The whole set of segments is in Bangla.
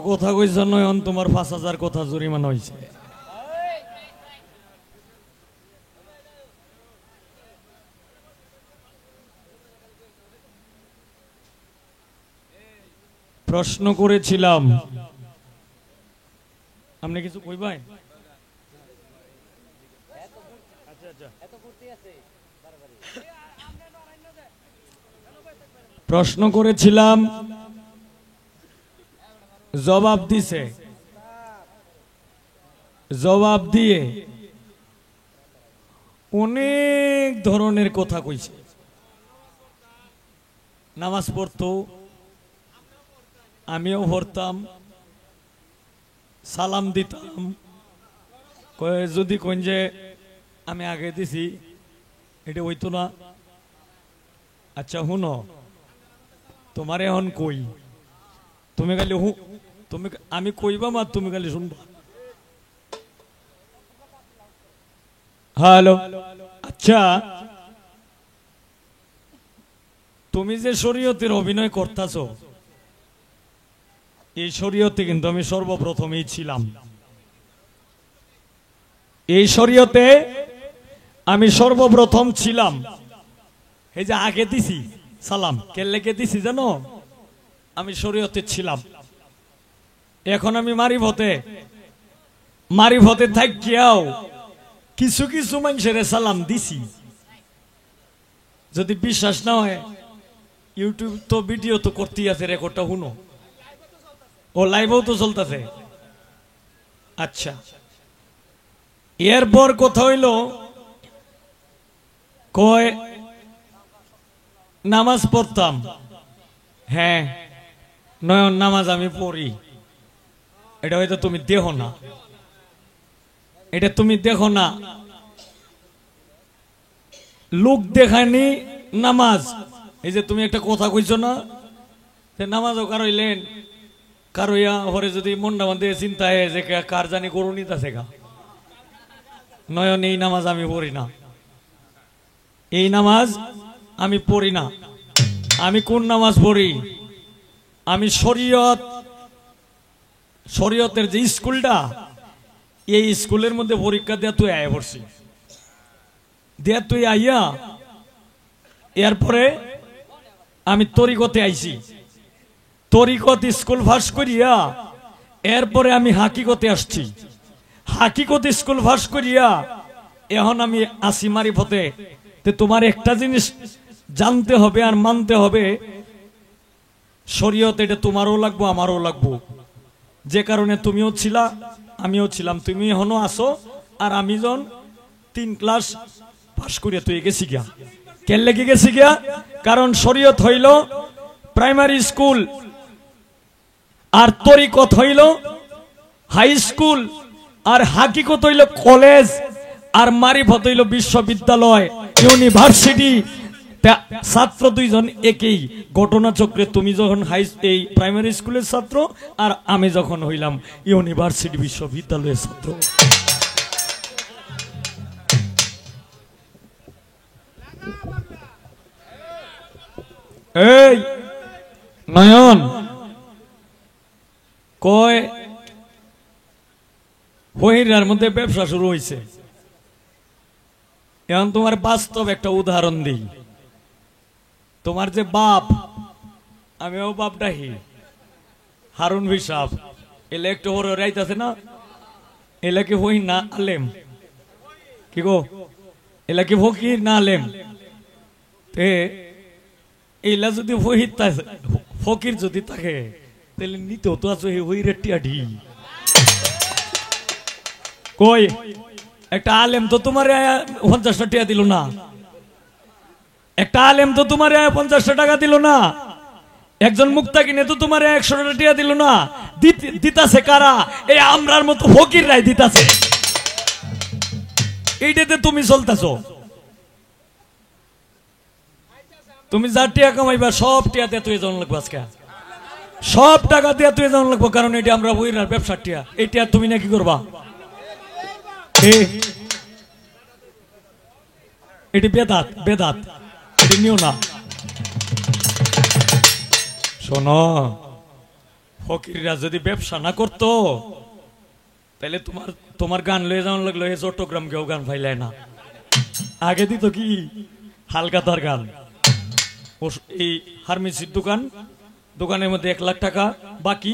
কথা কইছ নয়ন তোমার ৫,০০০ কথা জরিমানা হইছে। প্রশ্ন করেছিলাম আপনি কিছু কইবাই? প্রশ্ন করেছিলাম জবাব দিছে, জবাব দিয়ে অনেক ধরনের কথা কইছে। নামাজ পড়তো, আমিও পড়তাম, সালাম দিতাম। যদি কোন যে আমি আগে দিছি এটা হইতো না। আচ্ছা শুনো, তোমার এখন কই, তুমি খালি তুমি আমি কইবা মা, তুমি খালি শুনবা। হ্যালো, আচ্ছা তুমি যে শরীয়তের অভিনয় করতেছ, এই শরীয়তে কিন্তু আমি সর্বপ্রথমেই ছিলাম। এই শরীয়তে আমি সর্বপ্রথম ছিলাম। এই যে আগে দিছি সালাম, কে লেগে দিছি জানো? আমি শরীয়তে ছিলাম। এখন আমি মারিফতে থাকিয়াও কিছু কিছু মানুষের সালাম দিছি। যদি বিশ্বাস না হয়, ইউটিউব তো ভিডিও তো করতেই আছে, রেকর্ডটা শুনো। ও লাইভও তো চলতেছে। আচ্ছা, এরপর কথা হইল কয় নামাজ পড়তাম। হ্যাঁ নয়ন, নামাজ আমি পড়ি। এটা হয়তো তুমি দেখো না, এটা তুমি দেখো না। লোক দেখায়নি নামাজ। এই যে তুমি একটা কথা কইছো না, নামাজও কারইলেন কারইয়া হরে যদি মনটা মধ্যে চিন্তা হয় যে কার জানি করুনি আছে গা। নয়ন, এই নামাজ আমি পড়ি না, এই নামাজ আমি পড়ি না। আমি কোন নামাজ পড়ি? আমি শরীয়তের যে স্কুলটা, এই স্কুলের মধ্যে পরীক্ষা দেয়া তুই আয়া পড়ছি, দেয়া তুই আইয়া এরপরে আমি তরিকতে আইছি। তরিকত স্কুল পাস করিয়া এরপরে আমি হাকিকতে আসছি। হাকিকত স্কুল পাস করিয়া এখন আমি আসি মারিফতে। তোমার একটা জিনিস জানতে হবে আর মানতে হবে, শরীয়ত এটা তোমারও লাগবো আমারও লাগবো। যে কারণে তুমিও ছিলা, আমিও ছিলাম, তুমি এখনো আসো। আর আমি যখন 3 ক্লাস পাস করিয়া তুই গেছি গিয়া। কেন লেগে গেছি গিয়া? কারণ শরীয়ত হইল প্রাইমারি স্কুল, আর তরিকত হইল হাই স্কুল, আর হাকিকত হইল কলেজ, আর মারিফত হইল বিশ্ববিদ্যালয়, ইউনিভার্সিটি। ছাত্র দুইজন একই ঘটনাচক্রে। তুমি যখন এই প্রাইমারি স্কুলের ছাত্র, আর আমি যখন হইলাম ইউনিভার্সিটি বিশ্ববিদ্যালয়ের ছাত্র। এই নয়ন কয় হইরার মধ্যে ব্যবসা শুরু হয়েছে। এখন তোমার বাস্তব একটা উদাহরণ দিই। তোমার যে বাপ, আমিও বাপ ডাহি, হারুন হিসাব, এলে একটু হরে রাইতাছে না, এলা কি হই না আলেম? কি গো, এলা কি ফকির না আলেম? এলা যদি ফকির যদি থাকে তাহলে নিতে তো আছো হই রেটিয়াডি কই। একটা আলেম তো তোমার 50টা টাকা দিল না, একটা আলেম তো তোমার 50টা টাকা দিল না, একজন মুক্তা কিনে তো তোমার 100টা টাকা দিল না। দিতাছে কারা? এই আমরার মতো ফকির রাই দিতাছে। এইটাতে তুমি চলতেছো। তুমি যা টিয়া কামাইবা সব টিয়া দিয়ে তুই যেমন লাগবো, আজকে সব টাকা দিয়ে তুই যেমন লাগবো, কারণ এটা আমরা বইরার ব্যবসার টিয়া। এই টিয়া তুমি নাকি করবা? এটি বেদাত, বেদাত, এটি নিও না। শোনো, ফকিররা যদি ব্যবসা না করতো তাহলে তোমার গান লয়ে যেমন লাগলো এই চট্টগ্রাম কেউ গান ফাইলায় না। আগে দিত কি হালকাতার গান, এই হারমেসির দোকানের মধ্যে 1 লাখ টাকা বাকি,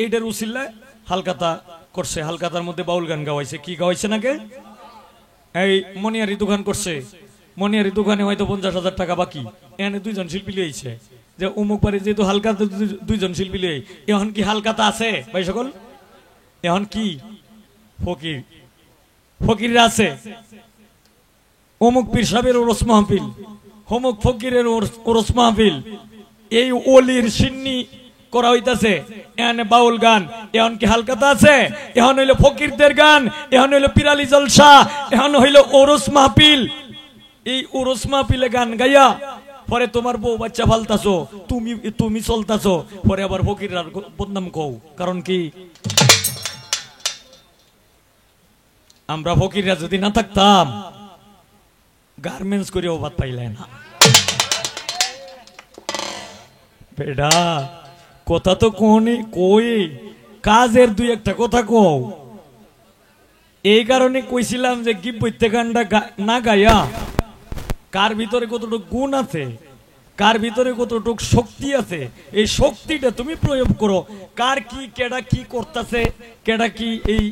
এইটার উসিল্লায় হালকাতা করছে। হালকাতার মধ্যে বাউল গান গাওয়াইছে। কি গাওয়াইছে নাকি? এই মনিয়ারি দোকান করছে, মনিয়ারি দোকানে হয়তো 50,000 টাকা বাকি। এখানে 2জন শিল্পী লিয়েছে যে অমুক পারে, যেহেতু হালকাতা 2জন শিল্পী লিয়ে। এখন কি হালকাতা আছে ভাই সকল? এখন কি ফকিররা আছে? অমুক পীর সাহেবের ওরস মাহফিল, অমুক ফকিরের ওরস মাহফিল, এই ওলির সিন্নি করা হইতাছে। এখানে বাউল গান, এখন কি হালকাতা আছে? এখন হইলো ফকিরদের গান, এখন হইলো পিরালি জলসা, এখন হইলো ওরস মাহফিল। এই ওরস মাহফিলে গান গাইয়া পরে তোমার বউ বাচ্চা ফালতাছো, তুমি চলতাছো, পরে আবার ফকিররা বদনাম কও। কারণ কি? আমরা ফকিররা যদি না থাকতাম গার্মেন্টস করেও ভাত পাইলে না। বেডা কথা তো কই, কাজের 2-1টা কথা কও। এই কারণে কইছিলাম যে গিবইতে গানটা না গায়া কার ভিতরে কতটুকু গুণ আছে, কার ভিতরে কতটুকু শক্তি আছে, এই শক্তিটা তুমি প্রয়োগ করো। কার কি কেডা কি করতেছে, কেডা কি এই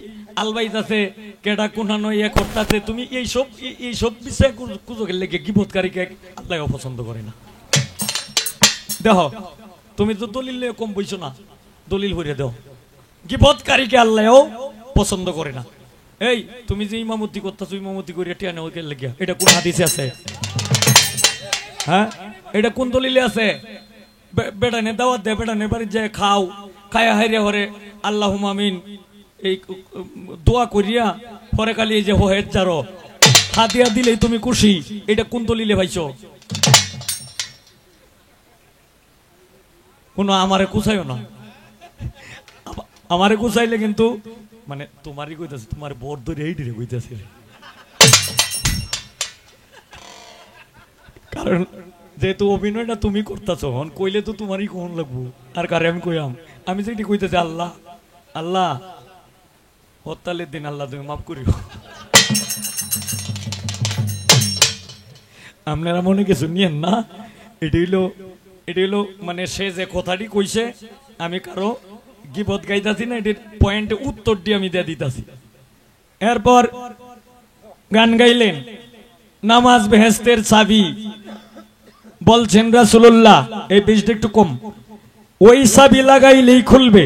আলবাইতাছে, কেডা কোনানো ইয়ে করতেছে, তুমি এইসব বিষয়ে কুজোকের লেগে গিবতকারীকে আল্লাহ অপছন্দ করে না। দেখো তুমি তো দলিল কম বইছো না, দলিল হইরে দাও। গিবতকারীকে আল্লাহও পছন্দ করে না। এই তুমি যে ইমামতি করতেছো, ইমামতি করিয়া টিয়ানে ওকে লেগিয়া, এটা কোন হাদিসে আছে? হ্যাঁ, এটা কোন দলিলে আছে? বেড়ানে দাওয়াত দে, বেড়ানে বাড়ি যায় খাও, খায়া হাইরে হরে আল্লাহুম্মা আমিন এই দোয়া করিয়া পরে কালি এই যে হোহের যারো হাতিয়া দিলেই তুমি খুশি, এটা কোন দলিলে ভাইছো? কোনো আমারে কুচাইও না, আমারে কুচাইলে কিন্তু মানে তোমারই কইতাছে, তোমার বর ধরে এই ধরে কইতাছে। কারণ যেহেতু অভিনয়টা তুমি করতেছো, কইলে তো তোমারই কোন লাগবো, আর কারে আমি কইয়াম? আমি যেটি কইতেছি আল্লাহ আল্লাহ হরতালের দিন আল্লাহ তুমি মাফ করিও। আপনারা মনে কিছু নিয়েন না, এটি হইলো মানে সে যে কথাটি কইছে, আমি কারো গিবত গাইতাছি না, এটির পয়েন্টে উত্তর দিয়ে আমি দিয়ে দিতাছি। এরপর গান গাইলেন নামাজ বেহেশতের চাবি, বলছেন রাসূলুল্লাহ। এই বেশটা একটু কম, ওই চাবি লাগাইলেই খুলবে।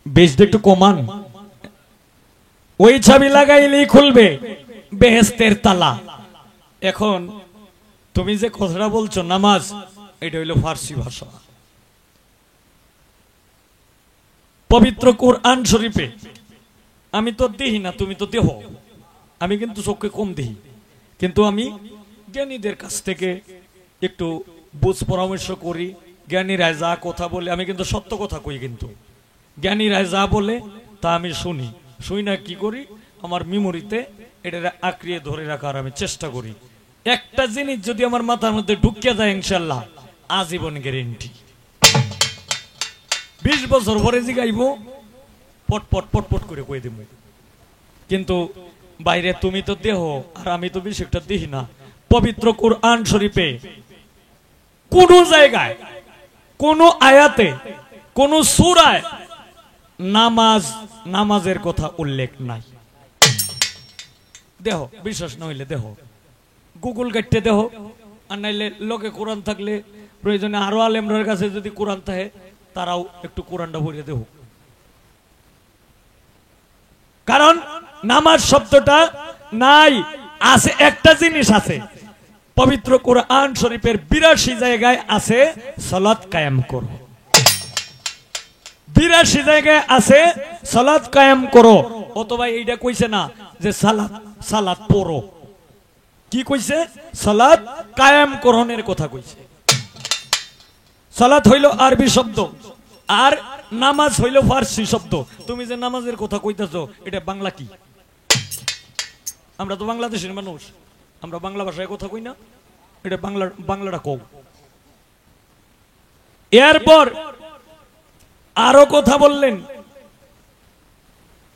বেশটা একটু কমান, ওই চাবি লাগাইলেই খুলবে বেহেশতের তালা। এখন তুমি যে কথাটা বলছো নামাজ, এটা হইলো ফার্সি ভাষা। পবিত্র কোরআন শরীফে আমি তো দেখি না, তুমি তো দেহ, আমি কিন্তু চোখে কম দেখি, কিন্তু আমি জ্ঞানীদের কাছ থেকে একটু বুঝ পরামর্শ করি। জ্ঞানীরা যা কথা বলে আমি কিন্তু সত্য কথা কই, কিন্তু জ্ঞানীরা যা বলে তা আমি শুনি না কি করি, আমার মেমোরিতে এটা আঁকড়িয়ে ধরে রাখার আমি চেষ্টা করি। একটা জিনিস যদি আমার মাথার মধ্যে ঢুকিয়ে যায়, ইনশাল্লাহ আজীবন গ্যারেন্টি। 20 বছর পরে জিগাইব পট পট পট পট করে কই দেব। কিন্তু বাইরে তুমি তো দেহ আর আমি তো বেশি একটা দেখি না। পবিত্র কুরআন শরীফে কোন জায়গায় কোন আয়াতে কোন সূরায় নামাজের কথা উল্লেখ নাই। দেহ বিশ্বাস না হইলে দেহ, গুগল ঘাটতে দেহ, আর নাইলে লোকে কোরআন থাকলে প্রয়োজনে আরো আলেমরার কাছে যদি কোরআন থাকে তারাও একটু কোরআনটা পড়িয়ে দেহ। কারণ নামাজ শব্দটা নাই, আছে একটা জিনিস আছে পবিত্র কুরআন শরীফের 82 জায়গায় আছে সালাত কায়েম করো। 82 জায়গায় আছে সালাত কায়েম করো। অথবা এইটা কইছে না যে সালাত পড়ো, কি কইছে? সালাত কায়েম করণের কথা কইছে। সালাত হইল আরবি শব্দ আর নামাজ হইল ফার্সি শব্দ। তুমি যে নামাজের কথা কইতাছো এটা বাংলা কি? আমরা তো বাংলাদেশের মানুষ, আমরা বাংলা ভাষায় কথা কই না, এটা বাংলাটা কও। এরপর আরো কথা বললেন,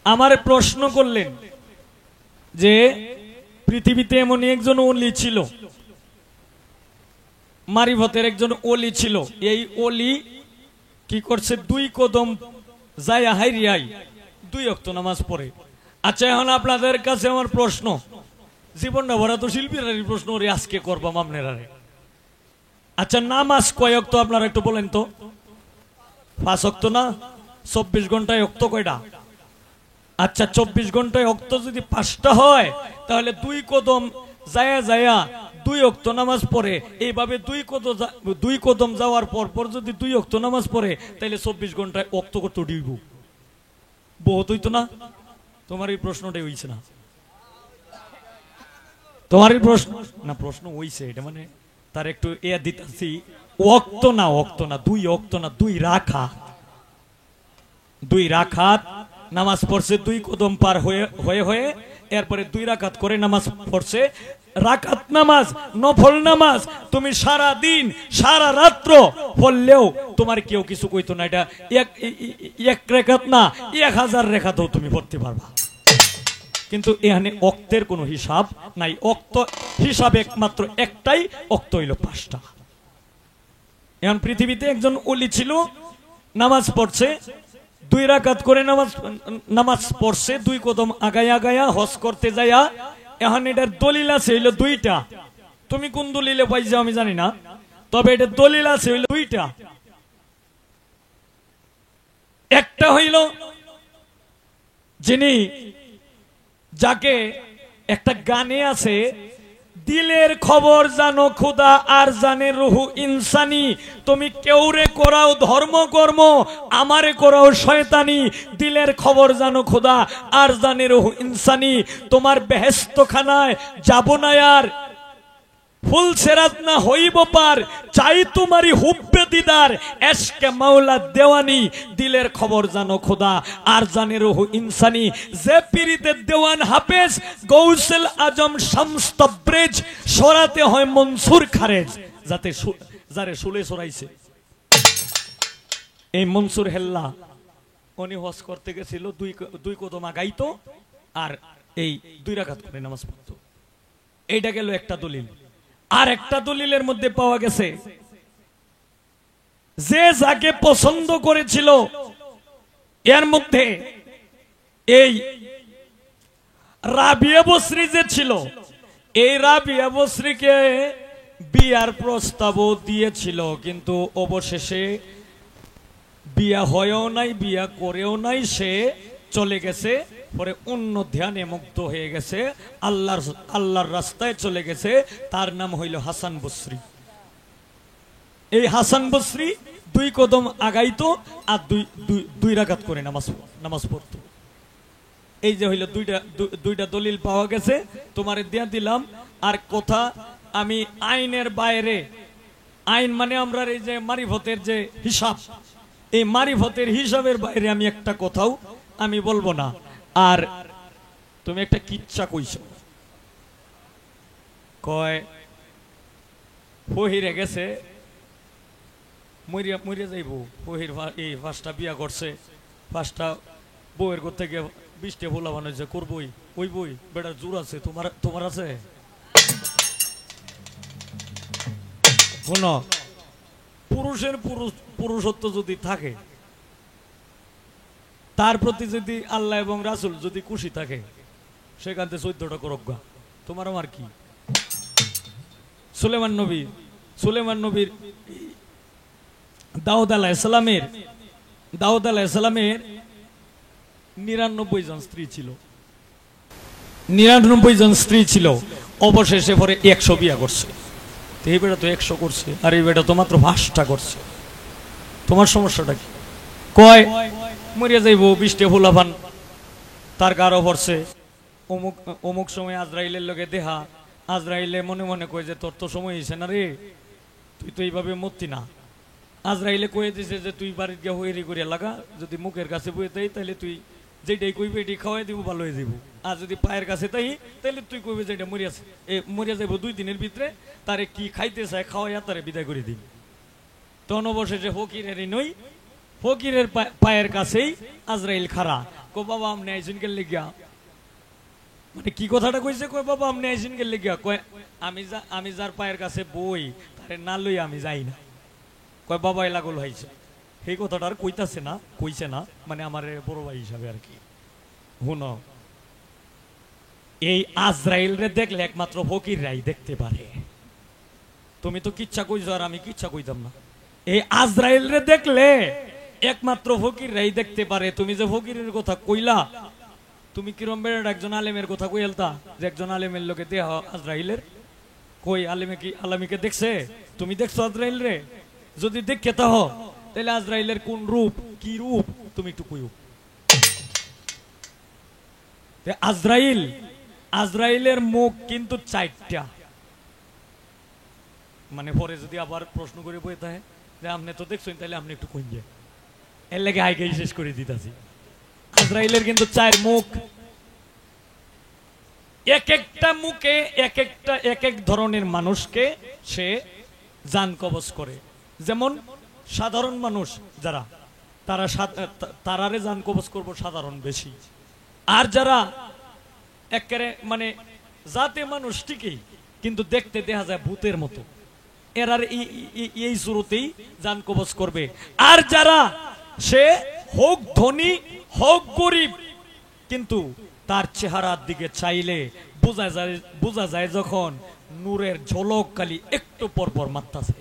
আমার প্রশ্ন করলেন যে পৃথিবীতে এমন একজন ওলি ছিল, মারিফতের একজন ওলি ছিল। এই ওলি কি করছে? 2 কদম যায় হাইরিয়াই 2 ওয়াক্ত নামাজ পড়ে। আচ্ছা, এখন আপনাদের কাছে আমার প্রশ্ন, জীবনটা ভরা তো শিল্পীরারি প্রশ্ন ওরে আজকে করবাম আপনারা। আচ্ছা, নামাজ কয় ওয়াক্ত আপনারা একটু বলেন তো? 5 ওয়াক্ত না? 24 ঘন্টায় ওয়াক্ত কয়টা? আচ্ছা, 24 ঘন্টায় ওয়াক্ত যদি 5টা হয় তাহলে 2 কদম যায়া 2 ওয়াক্ত নামাজ পড়ে। এইভাবে 2 কদম যাওয়ার পর যদি 2 ওয়াক্ত নামাজ পড়ে তাহলে 24 ঘন্টায় ওয়াক্ত কত ডিব? বহুত হইতো না? তোমার এই প্রশ্নটাই হইছে না? তোমার এই প্রশ্ন না, প্রশ্ন হইছে, এটা মানে তার একটু দিতেছি। ওয়াক্ত না 2 ওয়াক্ত না, 2 রাকাত। 2 রাকাত নামাজ পড়ছে, 2 কদম পার হয়ে এরপরে 2 রাকাত করে নামাজ পড়ছে। রাকাত নামাজ, নফল নামাজ তুমি সারা দিন সারা রাত্র পড়লেও তোমার কেউ কিছু কইতো না। এটা এক রাকাত না, 1000 রাকাতও তুমি পড়তে পারবা। কিন্তু এখানে ওয়াক্তের কোনো হিসাব নাই। ওয়াক্ত হিসাব একমাত্র একটাই, ওয়াক্ত হইল 5টা। এখন পৃথিবীতে একজন ওলি ছিল, নামাজ পড়ছে, 2 রাকাত করে নামাজ পড়ছে, 2 কদম আগায়া হজ করতে যায়া। এখন এটার দলিল আছে হইল 2টা। তুমি কোন দলিলে পাইছো আমি জানি না, তবে এটা দলিল আছে হইল 2টা। একটা হইল যিনি, যাকে একটা গানে আছে, দিলের খবর জানো খুদা আর জানে রুহু ইনসানি। তুমি কেউরে করাও ধর্ম কর্ম, আমারে করাও শয়তানি। দিলের খবর জানো খুদা আর জানে রুহু ইনসানি। তোমার বেহেশত খানায় যাব না আর, ফুল সেরাত না হইব পার, চাই তোমারই হুব্বে দিদার, এশকে মাওলা দেওয়ানি। দিলের খবর জানো খোদা আর জানে রুহু ইনসানি। যে পীরিতের দেওয়ান হাফেজ গৌসুল আজম শামস তাবরেজ, সরাতে হয় মনসুর খারেজ। যারে শুলে সরাইছে এই মনসুর হেল্লা, উনি হজ করতে গেছিল, 2 কদম আগাইতো আর এই 2 রাকাত করে নামাজ পড়তো। এইটা গেল একটা দলিল। আর একটা দলিলের মধ্যে পাওয়া গেছে, যে যাকে পছন্দ করেছিল এর মধ্যে এই রাবিয়া বসরি যে ছিল, এই রাবিয়া বসরিকে বিয়ার প্রস্তাবও দিয়েছিল, কিন্তু অবশেষে বিয়া হয়েও নাই, বিয়া করেও নাই, সে চলে গেছে। পরে অন্য ধ্যানে মুক্ত হয়ে গেছে, আল্লাহর রাস্তায় চলে গেছে। তার নাম হইল হাসান বসরি। এই হাসান বসরি 2 কদম আগাইতো আর 2 রাকাত করে নামাজ পড়তো। এই যে হইল 2টা দলিল পাওয়া গেছে, তোমারে দিয়া দিলাম। আর কথা, আমি আইনের বাইরে, আইন মানে আমরা এই যে মারিফতের যে হিসাব, এই মারিফতের হিসাবের বাইরে আমি একটা কথাও আমি বলবো না। আর তুমি একটা কিচ্ছা কইছো, কয় ফহিরে গেছে, মরিয়া যাইব। ফহির এই 5টা বিয়া করছে, 5টা বউয়ের ঘর থেকে বৃষ্টি ভোলা বানাইছে করবই ওই বই বেটার জোর আছে তোমার তোমার আছে শোনো পুরুষের পুরুষত্ব যদি থাকে তার প্রতি যদি আল্লাহ এবং রাসূল যদি খুশি থাকে সেখান থেকে 14টা করজ্ঞা তোমার আমার কি সুলেমান নবীর দাউদ আলাইহিস সালামের 99 জন স্ত্রী ছিল 99 জন স্ত্রী ছিল অবশেষে পরে 100 বিয়া করছে এই বেটা তো 100 করছে আর এই বেটা তো মাত্র 5টা করছে তোমার সমস্যাটা কি কয় মরিয়া যাইব 20টা ফুলাফান তার গারো পড়ছে অমুক সময় আজরাইলের লগে দেহা আজরাইলে মনে মনে কয় যে তোর তো সময় হয়েছে না রে তুই তো এইভাবে মরতি না আজরাইলে কয়ে দিছে যে তুই বাড়িতে গিয়ে হইরি করে লাগা যদি মুখের কাছে বয়ে তাই তাহলে তুই যেটাই কইবে এটি খাওয়াই দিব ভালো হয়ে যাব আর যদি পায়ের কাছে তাই তাহলে তুই কইবে যেটা মরিয়া যাইব 2 দিনের ভিতরে তারে কি খাইতে চায় খাওয়াইয়া তারে বিদায় করে দিবি তখন অবশেষে ফকিরেরই নই ফকিরের পায়ের কাছেই আজরাইল খাড়া কো বাবা আমনে আইছেন কে লাগিয়া মানে কি কথাটা কইছে কয় বাবা আমনে আইছেন কে লাগিয়া কয় আমি যার পায়ের কাছে বই তারে না লই আমি যাই না কয় বাবা লাগল হইছে এই কথাটা আর কইতাছে না কইছে না মানে আমার বড় ভাই হিসাবে আর কি শুনো এই আজরাইল রে দেখলে একমাত্র ফকিররাই দেখতে পারে তুমি তো কিচ্ছা কইছো আর আমি কিচ্ছা কইতাম না এই আজরাইল রে দেখলে একমাত্র ফকিররাই দেখতে পারে তুমি যে ফকিরের কথা কইলা তুমি কিরম বেড়ে একজন আলেমের কথা কইলতা যে একজন আলেমের লোকে দেহ আজরাইলের কই আলেমিকে দেখছে তুমি দেখছো আজরাইল রে যদি দেখে তাহ তাহলে আজরাইলের কোন রূপ কি রূপ তুমি একটু কইও আজরাইলের মুখ কিন্তু 4টা মানে পরে যদি আবার প্রশ্ন করে বই থাকে যে আপনি তো দেখছেন তাহলে আপনি একটু কইন যে এর লাগে আগে শেষ করে দিতাছি আজরাইলের কিন্তু 4 মুখ এক একটা মুখে এক এক ধরনের মানুষকে সে জান কবজ করে যেমন সাধারণ মানুষ যারা তারারে জান কবজ করবো সাধারণ বেশি আর যারা একেবারে মানে জাতে মানুষ ঠিকই কিন্তু দেখতে দেখা যায় ভূতের মতো এরার এই শুরুতেই জান কবজ করবে আর যারা সে হোক ধনী হোক গরিব কিন্তু তার চেহারার দিকে চাইলে বোঝা যায় যখন নূরের ঝলক খালি একটু পর পর মারতাছে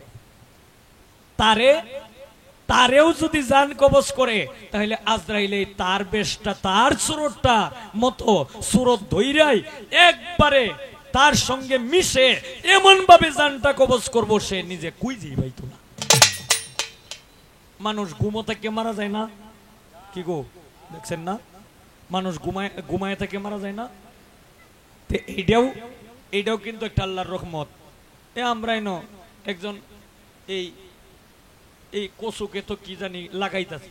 তারেও যদি জান কবজ করে তাহলে আজরাইলে তার বেশটা তার সুরতটা মতো সুরত ধইরাই একবারে তার সঙ্গে মিশে এমন ভাবে জানটা কবজ করব সে নিজে কুইজেই পাইতো না মানুষ ঘুমো থেকে মারা যায় না কি গো দেখছেন না মানুষ ঘুমায় থেকে মারা যায় না এইটাও কিন্তু একটা আল্লাহর রহমত আমরা একজন এই কচুকে তো কি জানি লাগাইতেছে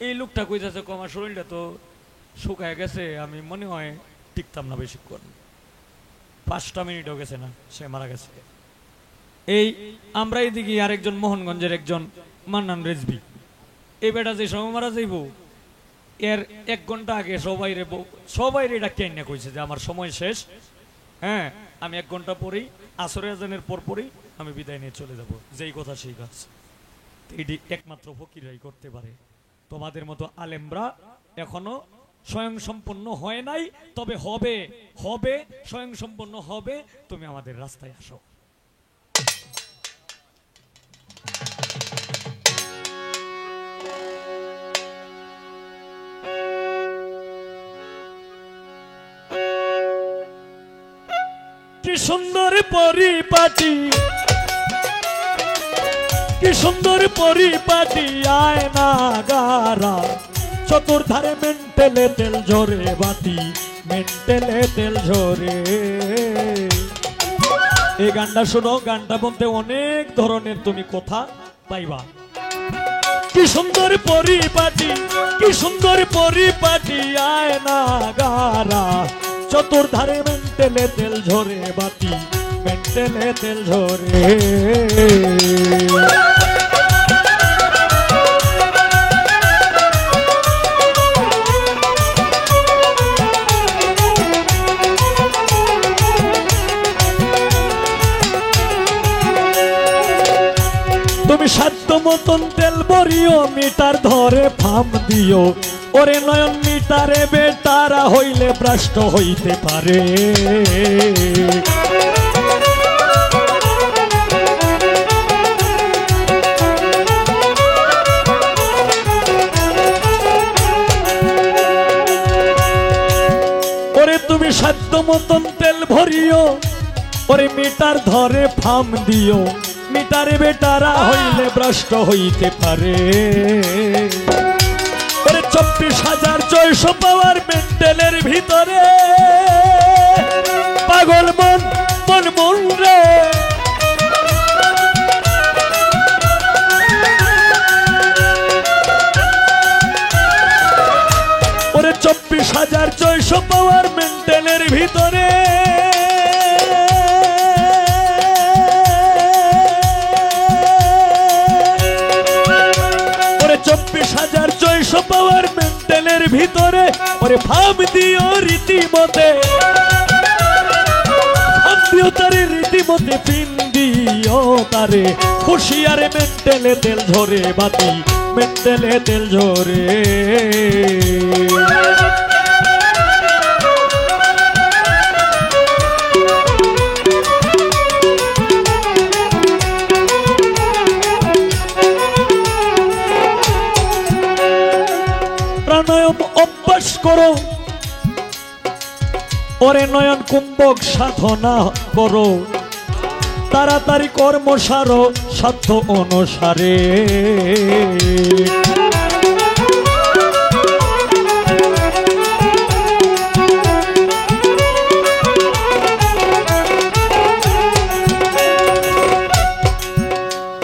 এই লোকটা কইতাছে আমার শরীরটা তো শুকায় গেছে আমি মনে হয় টিকতাম না বেশিক্ষণ 5টা মিনিটও গেছে না সে মারা গেছে এই আমরা এইদিকে আরেকজন মোহনগঞ্জের একজন মান্নান রেজবি এই বেটা যে সময় মারা যাইব এর 1 ঘন্টা আগে সবাই এটা কেন কইছে যে আমার সময় শেষ হ্যাঁ আমি 1 ঘন্টা পরেই আসরের আজানের পরেই আমি বিদায় নিয়ে চলে যাব যেই কথা সেই কাজ এটি একমাত্র ফকিরাই করতে পারে তোমাদের মতো আলেমরা এখনো স্বয়ং সম্পন্ন হয় নাই তবে হবে স্বয়ং সম্পন্ন হবে তুমি আমাদের রাস্তায় আসো কি সুন্দর পরিপাটি কি সুন্দর পরিপাটি আয়না গারা চতুর্ধারে মেন্টেলে তেল ঝরে বাতি মেন্টেলে তেল ঝরে এই গানটা শোনো গানটা বলতে অনেক ধরনের তুমি কথা পাইবা কি সুন্দর পরিপাটি আয়না গারা চতুর্ধারে মেন্টেলে তেল ঝরে বাতি মেন্টেলে তেল ঝরে তুমি সাধ্য মতন তেল ভরিও মিটার ধরে ফাম দিও ওরে নয়ন মিটারে বেটারা হইলে ভ্রষ্ট হইতে পারে ওরে তুমি সাধ্য মতন তেল ভরিও ওরে মিটার ধরে ফাম দিও মিটারে বেটারা হইলে ভ্রষ্ট হইতে পারে ওরে 24,600 পাওয়ার মেন্টেলের ভিতরে পাগল মন মন মন রে ওরে 24,600 পাওয়ার মেন্টেলের ভিতরে ওরে 24,600 পাওয়ার মেন্টেলের ভিতরে ওরে ভাব দিও রীতিমতে ভাব দিও তারে রীতিমতে পিন দিও তারে হুঁশিয়ারে মেন্টেলে তেল ঝরে বাতি মেন্টেলে তেল ঝরে প্রাণায়াম অভ্যাস করো ওরে নয়ন কুম্ভক সাধনা করো তাড়াতাড়ি কর্ম সারো সাধ্য অনুসারে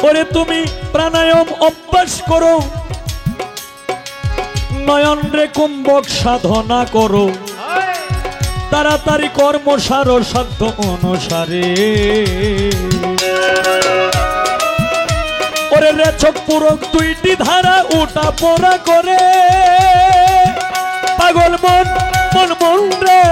ওরে তুমি প্রাণায়াম অভ্যাস করো নয়ন রে কুম্ভক সাধনা করো তাড়াতাড়ি কর্ম সারো সাধ্য অনুসারে ওরে রেচক পুরক দুইটি ধারা উঠা পড়া করে পাগল মন মন মন রে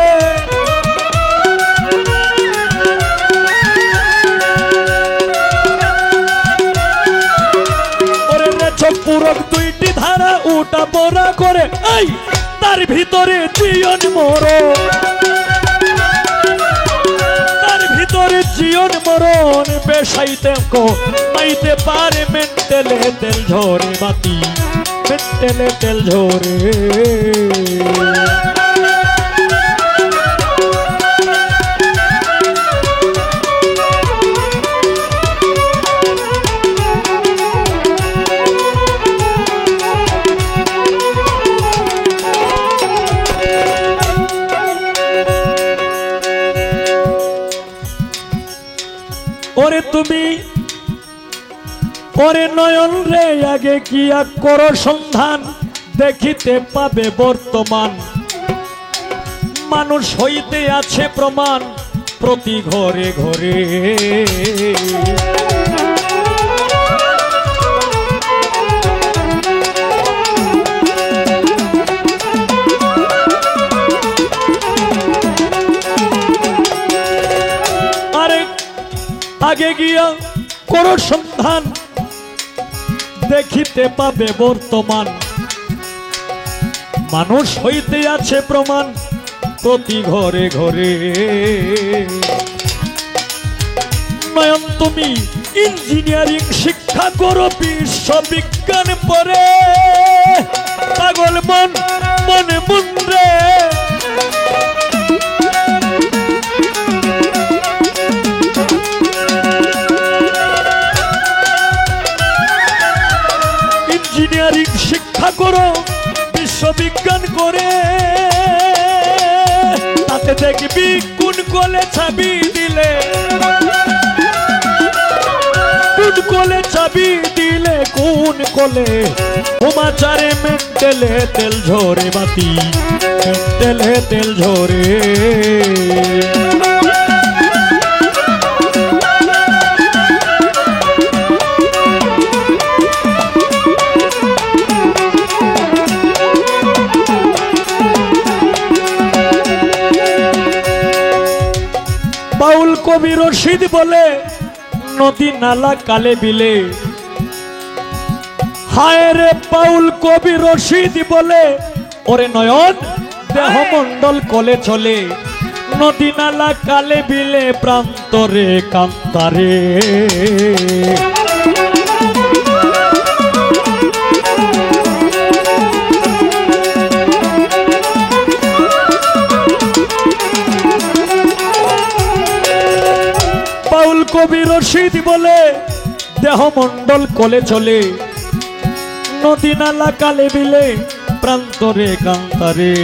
ওরে রেচক পুরক দুইটি ধারা উঠা পড়া করে এই তার ভিতরে জীবন মরো তার ভিতরে জীবন মরণ বেশাইতে কো মাইতে পারে মেন্টেলে তেল ঝরে বাতি মেন্টেলে তেল ঝরে ওরে তুমি ওরে নয়ন রে আগে কি করো সন্ধান দেখিতে পাবে বর্তমান মানুষ হইতে আছে প্রমাণ প্রতি ঘরে ঘরে আগে গিয়া করো সন্ধান দেখিতে পাবে বর্তমান মানুষ হইতে আছে প্রমাণ প্রতি ঘরে ঘরে নয়ন তুমি ইঞ্জিনিয়ারিং শিক্ষা করো বিশ্ববিজ্ঞান পড়ে পাগল মন মন মন রে ইঞ্জিনিয়ারিং শিক্ষা করো বিশ্ববিজ্ঞান করে তাতে দেখবি কোন কোলে চাবি দিলে কোন কোলে চাবি দিলে কোন কোলে উমাচারে মেন্টেলে তেল ঝরে বাতি মেন্টেলে তেল ঝরে বাউল কবি রশিদ বলে নদী নালা কালে বিলে হায় রে বাউল কবি রশিদ বলে ওরে নয়ন দেহ মন্ডল কলে চলে নদী নালা কালে বিলে প্রান্তরে কান্তারে বাউল কবি রশিদ বলে দেহ মন্ডল কলে চলে নদী নালা কালে বিলে প্রান্তরে কান্তারে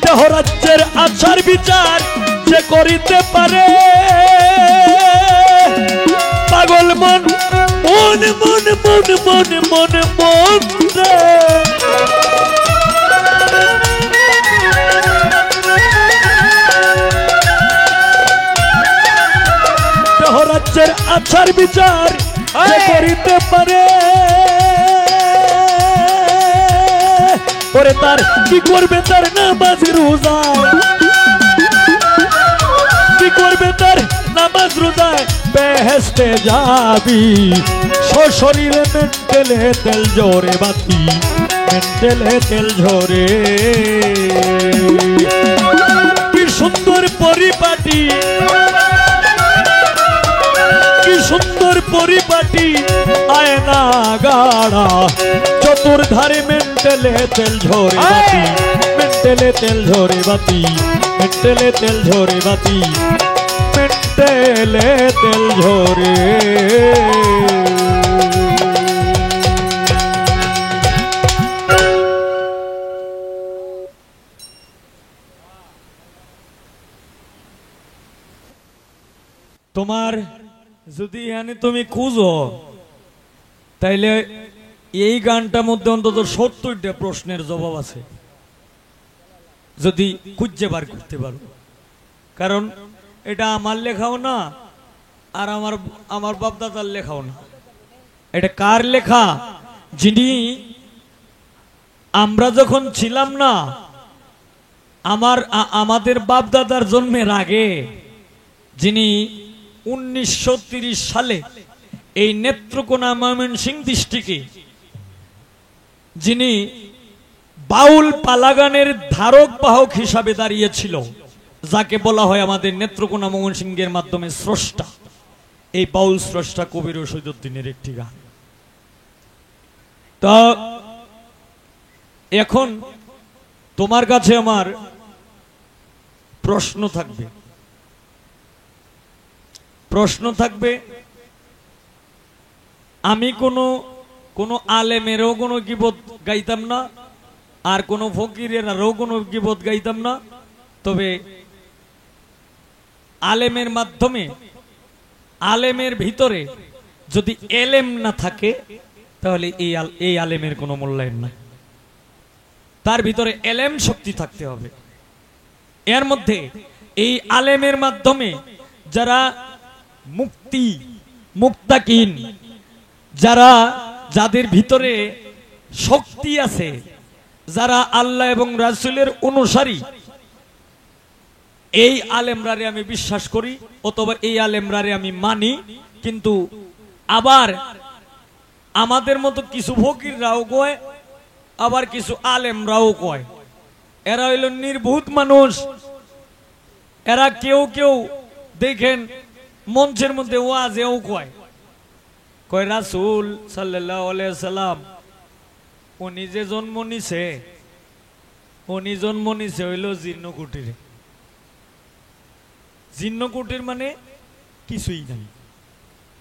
দেহ রাজ্যের আচার বিচার যে করিতে পারে পাগল মন মন মন মন মন মন মন দেহ রাজ্যের আচার বিচার যে করিতে পারে ওরে তার কি করবে তার নামাজ রোজা কি করবে তার নামাজ রোজায় বেহেশতে যাবি শরীরে মেন্টেলে তেল ঝরে বাতি মেন্টেলে তেল ঝরে কি সুন্দর পরিপাটি কি সুন্দর পরিপাটি আয়না গাড়া চতুর্ধারে মেন্টেলে তেল ঝরে বাতি মেন্টেলে তেল ঝরে বাতি মেন্টেলে তেল ঝরে বাতি মেন্টেলে তেল ঝরে তোমার যদি এখানে তুমি খুঁজো তাইলে এই গানটার মধ্যে অন্তত 70টা প্রশ্নের জবাব আছে যদি খুঁজে বার করতে পারো কারণ এটা আমার লেখাও না আর আমার বাপ দাদার লেখাও না এটা কার লেখা যিনি আমরা যখন ছিলাম না আমাদের বাপ দাদার জন্মের আগে যিনি 1930 সালে এই নেত্রকোনা ময়মনসিংহ ডিস্ট্রিক্টে যিনি বাউল পালাগানের ধারক বাহক হিসাবে দাঁড়িয়েছিল যাকে বলা হয় আমাদের নেত্রকোনা ময়মনসিংহের মাধ্যমে স্রষ্টা এই বাউল স্রষ্টা কবি রশিদউদ্দিনের একটি গান তা এখন তোমার কাছে আমার প্রশ্ন থাকবে আমি কোনো আলেমেরও কোনো গীবত গাইতাম না আর কোনো ফকিরেরও কোনো গীবত গাইতাম না তবে আলেমের মাধ্যমে আলেমের ভিতরে যদি এলেম না থাকে তাহলে এই আলেমের কোনো মূল্যায়ন নাই তার ভিতরে এলেম শক্তি থাকতে হবে এর মধ্যে এই আলেমের মাধ্যমে যারা মুক্তাকিন যাদের ভিতরে শক্তি আছে যারা আল্লাহ এবং রাসূলের অনুসারী এই আলেমরারে আমি বিশ্বাস করি অথবা এই আলেমরারে আমি মানি কিন্তু আবার আমাদের মতো কিছু ফকিররাও কয় আবার কিছু আলেমরাও কয় এরা হইল নির্ভূত মানুষ এরা কেউ দেখেন মঞ্চের মধ্যে ওয়াজেও কয় রাসূল সাল্লাল্লাহু আলাইহি সাল্লাম উনি যে জন্ম নিছে হইল জীর্ণকুটিরে জীর্ণকুটির মানে কিছুই নাই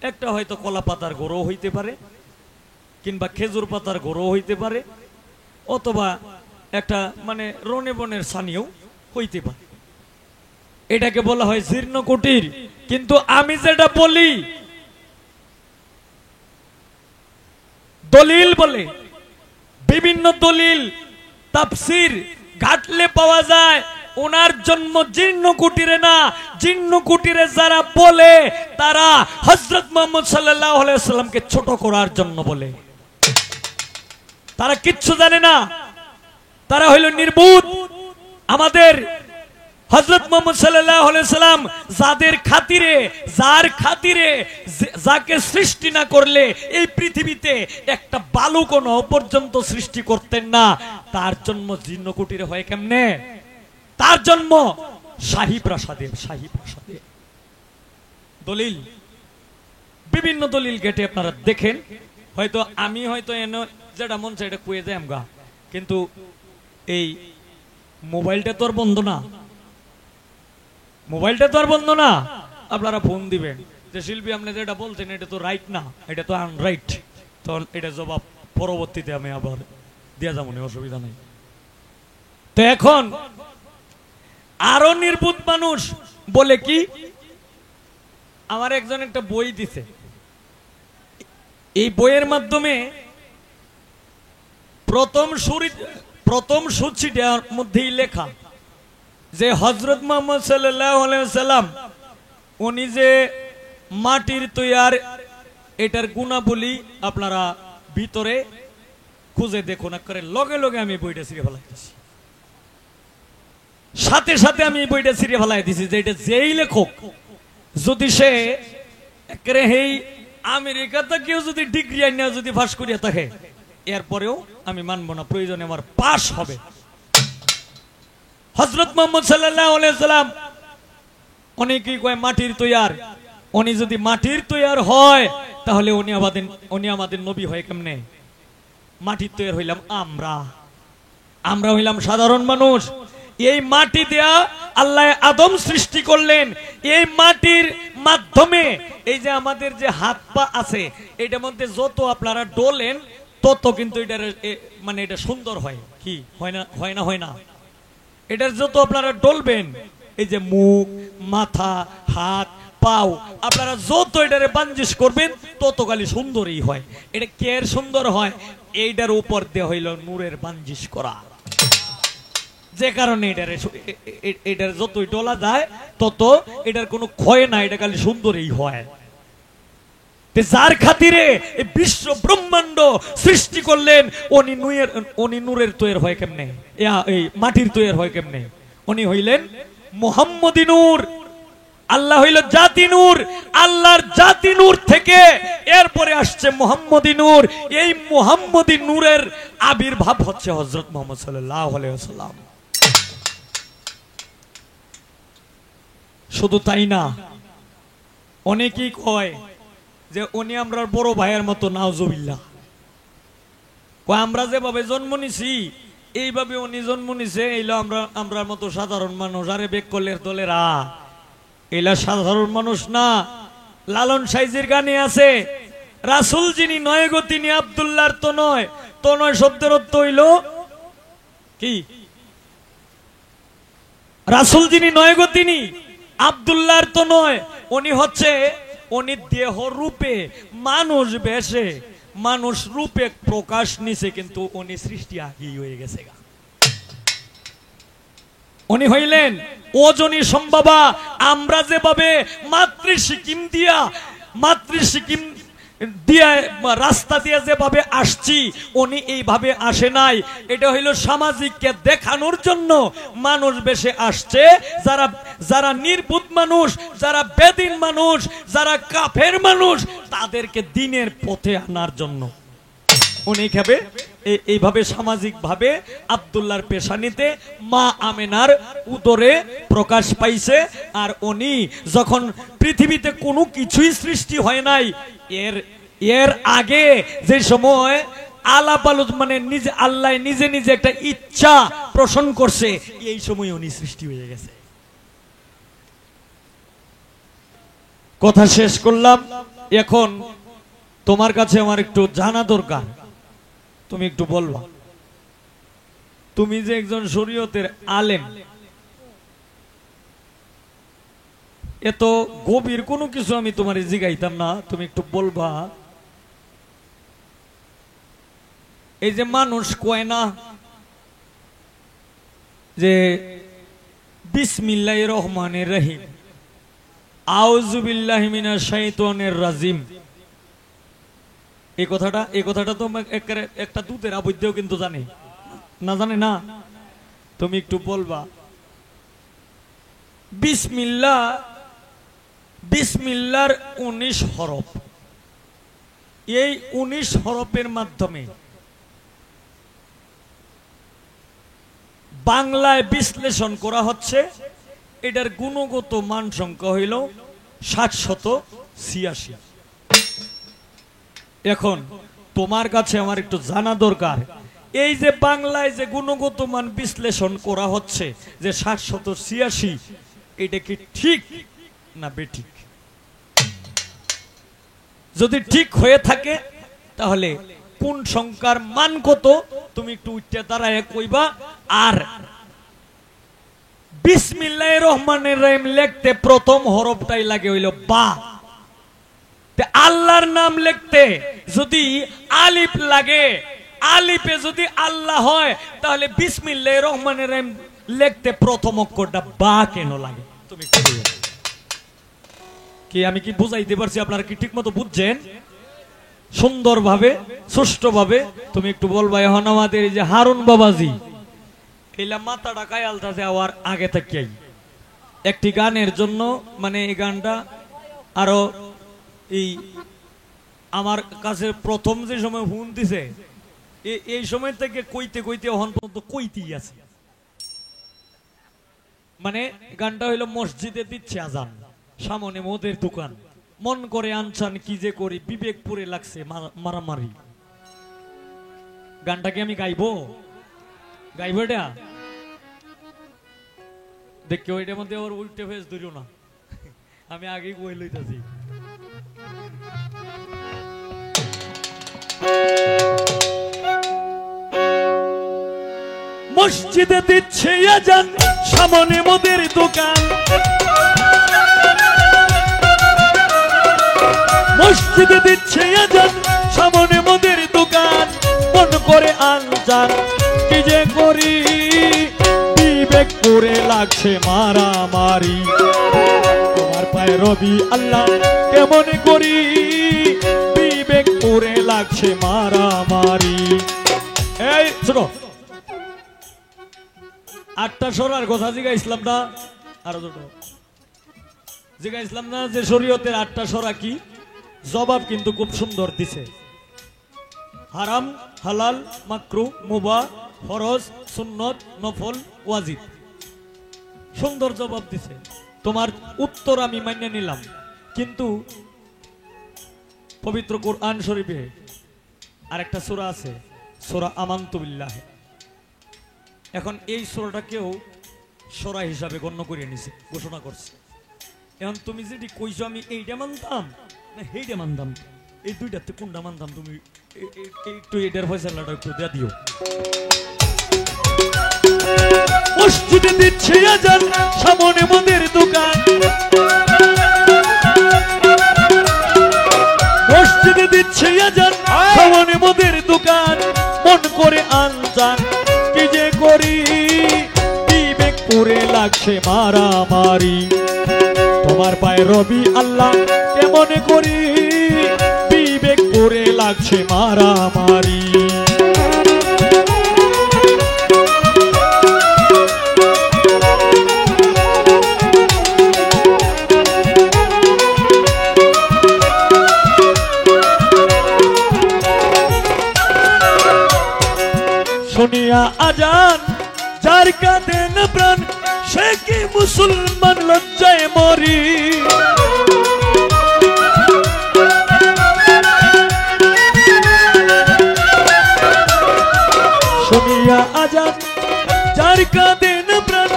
একটা হয়তো কলা পাতার ঘরও হইতে পারে কিংবা খেজুর পাতার ঘরও হইতে পারে অথবা একটা মানে রনে বনের ছানিও হইতে পারে এটাকে বলা হয় জীর্ণকুটির কিন্তু আমি যেটা বলি দলিল বলে বিভিন্ন দলিল তাফসীর ঘাটলে পাওয়া যায় ওনার জন্ম জীর্ণকুটিরে না জীর্ণকুটিরে যারা বলে তারা হযরত মুহাম্মদ সাল্লাল্লাহু আলাইহি ওয়াসাল্লামকে ছোট করার জন্য বলে তারা কিচ্ছু জানে না তারা হইল নির্বুধ আমাদের হযরত মুহাম্মদ সাল্লাল্লাহু আলাইহি ওয়াসাল্লাম যার খাতিরে যাকে সৃষ্টি না করলে এই পৃথিবীতে একটা বালু কোনো পর্যন্ত সৃষ্টি করতেন না, তার জন্ম জীর্ণ কুটিরে হয় কেমনে? তার জন্ম শাহী প্রাসাদে। দলিল, বিভিন্ন দলিল কেটে আপনারা দেখেন। হয়তো আমি হয়তো এনে যেটা মন চাই এটা কুয়ে যাই আমগা, কিন্তু এই মোবাইলটা তো আর বন্ধ না, আপনারা ফোন দিবেন যে শিল্পী আপনি যেটা বলছেন এটা তো রাইট না, এটা তো আনরাইট, তো এটা জবাব পরবর্তীতে আমি আবার দিয়া যাবো, অসুবিধা নেই। তো এখন আরো নির্বুধ মানুষ বলে কি, আমার একজন একটা বই দিছে, এই বইয়ের মাধ্যমে প্রথম সূচিটার মধ্যেই লেখা যে হযরত মুহাম্মদ সাল্লাল্লাহু আলাইহি ওয়াসাল্লাম উনি যে মাটির তৈয়ার, এটার গুণাবলী আপনারা ভিতরে খুঁজে দেখুন। করে লগে লগে আমি বইটা ছিঁড়ে ফেলাইতেছি, সাথে সাথে আমি বইটা ছিঁড়ে ফেলাই দিছি যে এটা যেই লেখক যদি সে এই আমেরিকাতে কেউ যদি ডিগ্রি আইনা যদি পাস করিয়া থাকে, এরপরেও আমি মানব না, প্রয়োজনে আমার পাস হবে। হযরত মুহাম্মদ সাল্লাল্লাহু আলাইহি ওয়াসাল্লাম অনেকেই কয় মাটির তৈয়ার, উনি যদি মাটির তৈয়ার হয় তাহলে উনি আমাদের নবী হয় কেমনে? মাটির তৈয়ার হইলাম আমরা হইলাম সাধারণ মানুষ। এই মাটি দেয়া আল্লাহ আদম সৃষ্টি করলেন, এই মাটির মাধ্যমে এই যে আমাদের যে হাত পা আছে এটার মধ্যে যত আপনারা ডোলেন তত কিন্তু এটার মানে এটা সুন্দর হয়, কি হয় না, এটার যত আপনারা ডলবেন, এই যে মুখ, মাথা, হাত, পাও আপনারা যত এটারে বাঞ্জিশ করবেন তত খালি সুন্দরই হয়। এটা কের সুন্দর হয়? এইটার উপর দিয়ে হইল নূরের বাঞ্জিশ করা, যে কারণে এটার যতই ডলা যায় তত এটার কোনো ক্ষয় না, এটা খালি সুন্দরই হয়। যার খাতিরে বিশ্ব ব্রহ্মাণ্ড সৃষ্টি করলেন, উনি নূরের তৈরি হয় কেমনে? এই মাটির তৈরি হয় কেমনে? উনি হইলেন মুহাম্মদী নূর, আল্লাহ হইল জাতি নূর, আল্লাহর জাতি নূর থেকে এরপরে আসছে মুহাম্মদী নূর। এই মুহাম্মদী নূরের আবির্ভাব হচ্ছে হযরত মুহাম্মদ সাল্লাল্লাহু আলাইহি ওয়াসাল্লাম। শুধু তাই না, অনেকেই কয় যে উনি আমরা বড় ভাইয়ের মতো, নাউজুবিল্লাহ। আমরা যেভাবে জন্ম নিছি এইভাবে উনি জন্ম নিছে, এইলো আমরা মতো সাধারণ মানুষ। আরে বেকলের দলেরা এলা সাধারণ মানুষ না। লালন সাইজির গানে আছে, রাসূল যিনি নয় গো তিনি আব্দুল্লাহর তো নয়। তো নয় শব্দের অর্থ হইল কি? রাসূল যিনি নয় গো তিনি আব্দুল্লাহর তো নয়। উনি দেহ রূপে মানুষ বেশে, মানুষ রূপে প্রকাশ নিছে, কিন্তু উনি সৃষ্টি আগেই হয়ে গেছে। উনি হইলেন ওজনী সম্ভবা। আমরা যেভাবে মাতৃসিকিম দিয়া রাস্তা দিয়ে যেভাবে আসছি, উনি এইভাবে আসে নাই। এটা হইল সামাজিককে দেখানোর জন্য মানুষ বেশে আসছে। যারা নির্বুধ মানুষ, যারা বেদিন মানুষ, যারা কাফের মানুষ, তাদেরকে দিনের পথে আনার জন্য উনি এইভাবে সামাজিক ভাবে আব্দুল্লাহর পেশানিতে মা আমেনার উদরে প্রকাশ পাইছে। আর উনি যখন পৃথিবীতে কোনো কিছুই সৃষ্টি হয় নাই, এর আগে যে সময় আলাপ মানে নিজে আল্লাহ নিজে নিজে একটা ইচ্ছা পোষণ করছে, এই সময় উনি সৃষ্টি হয়ে গেছে। কথা শেষ করলাম। এখন তোমার কাছে আমার একটু জানা দরকার, তুমি একটু বলবা, তুমি যে একজন শরীয়তের আলেম, এত গভীর কোনো কিছু আমি তোমার জিগাইতাম না, তুমি একটু বলবা। এই যে মানুষ কয় না যে বিসমিল্লাহির রহমানির রহিম, আউযু বিল্লাহি মিনাশ শাইতানির রাজিম, এই কথাটা তো একটা দুধের আবদ্ধও কিন্তু জানে না। তুমি একটু বলবা বিসমিল্লাহ বিসমিল্লাহর 19 হরফ। এই 19 হরফের মাধ্যমে বাংলায় বিশ্লেষণ করা হচ্ছে। এটার গুণগত মান সংখ্যা হইল 786। এখন তোমার কাছে আমার একটু জানা দরকার, এই যে বাংলায় যে গুণগত মান বিশ্লেষণ করা হচ্ছে যে 786, এটা কি ঠিক না বেঠিক? যদি ঠিক হয়ে থাকে তাহলে কোন সংখ্যার মান কত তুমি একটু উঠতে দাঁড়ায় কইবা। আর বিসমিল্লাহির রহমানির রহিম লিখতে প্রথম হরফটাই লাগে হইল বা। আল্লাহর নাম লিখতে যদি আলিফ লাগে, আলিফে যদি আল্লাহ হয়, তাহলে বিসমিল্লাহির রহমানির রহিম লিখতে প্রথম অক্ষরটা বা কেন লাগে? তুমি কি আমি কি বুঝাইতে পারছি? আপনারা কি ঠিক মতো বুঝছেন? সুন্দরভাবে সুষ্ঠুভাবে তুমি একটু বলবা। এখন আমাদের এই যে হারুন বাবাজি এইলা মাথাটা কায়ালটা দেওয়ার আগে থেকেই একটি গানের জন্য, মানে এই গানটা আরো এই আমার কাছে প্রথম যে সময় ফোন দিছে এই সময় থেকে কইতে কইতে এখন পর্যন্ত কইতেই আছে। মানে গানটা হইলো মসজিদে দিচ্ছে আজান, সামনে মদের দোকান, মন করে আনছান কি যে করি, বিবেকপুরে লাগছে মারামারি। গানটাকে আমি গাইবো এটা দেখো, এটার মধ্যে ওর উল্টে ফেস ধরিও না, আমি আগেই কই লইতাছি। মসজিদে দিচ্ছে আজান, সামনে মদের দোকান, মসজিদে দিচ্ছে আজান, সামনে মদের দোকান, মন করে আনজান কি যে করি, বিবেক করে লাগছে মারামারি। তোমার পায়ে রবি আল্লাহ কেমন করি, বিবেক করে লাগছে মারামারি। এই শোনো, 8টা সরার কথা জিজ্ঞাসলাম না, আরো ছোট জিজ্ঞাসলাম না যে শরীয়তের 8টা সরা কি? জবাব কিন্তু খুব সুন্দর দিছে। হারাম, হালাল, মাকরুহ, মুবাহ, ফরজ, সুন্নত, নফল, ওয়াজিব, সুন্দর জবাব দিছে। তোমার উত্তর আমি মান্য নিলাম, কিন্তু পবিত্র কোরআন শরীফে আরেকটা সূরা আছে, সূরা আমানতু বিল্লাহ। এখন এই সূরাটাকেও সূরা হিসাবে গণ্য করে নিছে, ঘোষণা করছে। এখন তুমি যদি কইছো আমি এইটা মানতাম না সেইটা মানতাম, এই দুইটাতে কোনটা মানতাম তুমি একটু এটার ফয়সালাটা একটু দিয়ে দিও। মসজিদে দিচ্ছে আজান, সামনে মদের দোকান, মসজিদে দিচ্ছে আজান, সামনে মদের দোকান, মন করে আনজান কি যে করি, বিবেক করে লাগছে মারামারি। তোমার পায়ে রবি আল্লাহ কেমন করি, বিবেক করে লাগছে মারামারি। শুনিয়া আজান যার কাঁদে না প্রাণ, সে কি মুসলমান লজ্জায় মরি। শুনিয়া আজান যার কাঁদে না প্রাণ,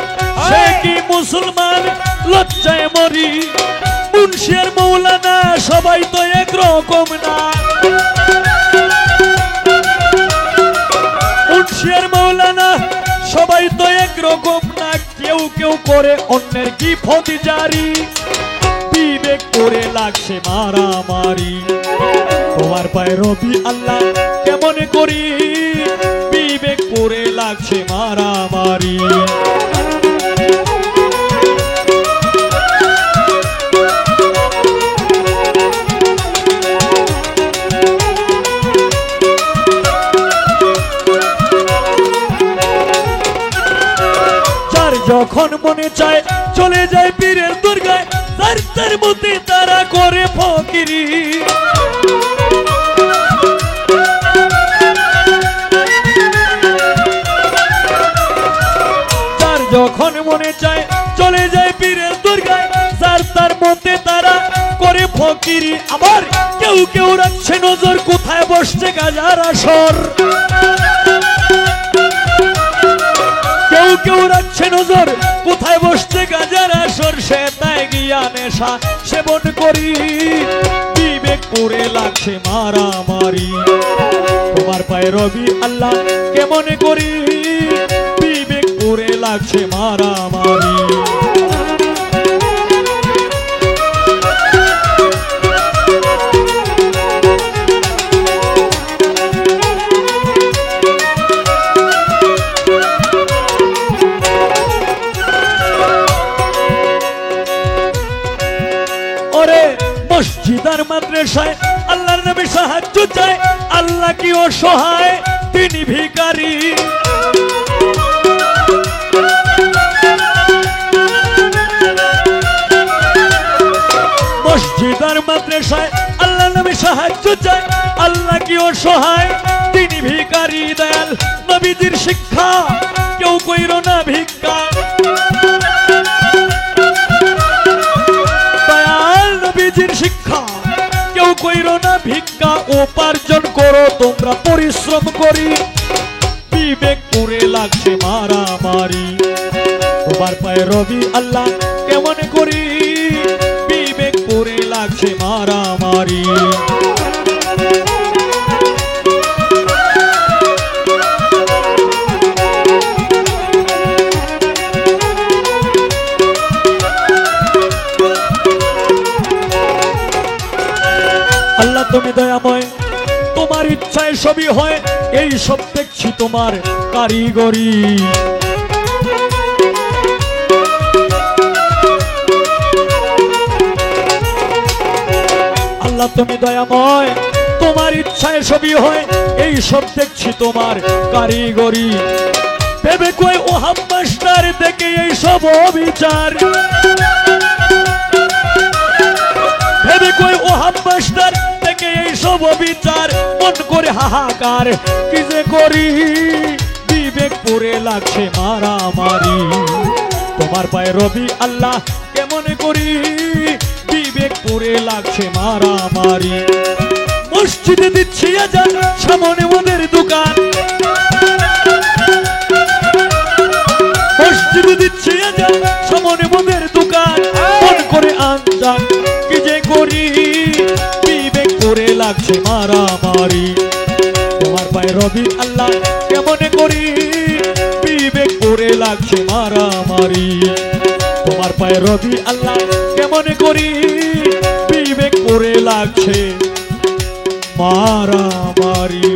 সে কি মুসলমান লজ্জায় মরি। মুন্সির মৌলানা সবাই তো একরকম না, মুন্সির মৌলানা সবাই তো একরকম না, কেউ কেউ করে অন্যের গিফট জারি, বিবেক করে লাগছে মারামারি। তোমার পায়ে রবি আল্লাহ কেমন করি, বিবেক করে লাগছে মারামারি। যখন মনে চায় চলে যায় পীরের দরগায়, তার মতে তারা করে ফকিরি যার যখন মনে চায় চলে যায় পীরের দরগায় যার তার মতে তারা করে ফকিরি আবার কেউ কেউ রাখছে নজর কোথায় বসছে গাজার আসর কেউ কেউ রাখছে নজর কোথায় বসছে গাজার আসর সে তাই গিয়া নেশা সেবন করি বিবেক করে লাগছে মারামারি তোমার পায়ে রবি আল্লাহ কেমন করি বিবেক করে লাগছে মারামারি মসজিদার মাদ্রাসায় আল্লাহর নবী সাহায্য চায় আল্লাহ কি অসহায় তিনি ভিখারি মসজিদার মাদ্রাসায় আল্লাহর নবী সাহায্য চায় আল্লাহ কি অসহায় তিনি ভিখারি দয়াল নবীজির শিক্ষা কেউ কইরো না ভিক্ষা শিক্ষা কেউ কইরো না ভিক্ষা উপার্জন করো তোমরা পরিশ্রম করি বিবেক করে লাগছে মারামারি তোমার পায়ে রবি আল্লাহ কেমন করি বিবেক করে লাগছে মারামারি আল্লাহ তুমি দয়াময় তোমার ইচ্ছায় সবই হয় এই সব দেখছি তোমার কারিগরি আল্লাহ তুমি দয়াময় তোমার ইচ্ছায় সবই হয় এই সব দেখছি তোমার কারিগরি ভেবে কই ওহাব মাস্টার দেখে এই সব অবিচার ভেবে কই ওহাব মাস্টার দেখে এই সব অবিচার মন করে হাহাকার কি যে করি বিবেক পড়ে লাগছে মারামারি তোমার পায়ে রবি আল্লাহ কেমন করি বিবেক পড়ে লাগছে মারামারি মসজিদে দিচ্ছি আজান সামনে ওদের দোকান মসজিদে দিচ্ছি আজান সামনে ওদের দোকান মন করে আনজান কি যে করি বিবেক পড়ে লাগছে মারামারি তোমার পায়ে রবি আল্লাহ কেমন করি বিবেক পড়ে লাগছে মারামারি তোমার পায়ে রবি আল্লাহ কেমন করি বিবেক পড়ে লাগছে মারামারি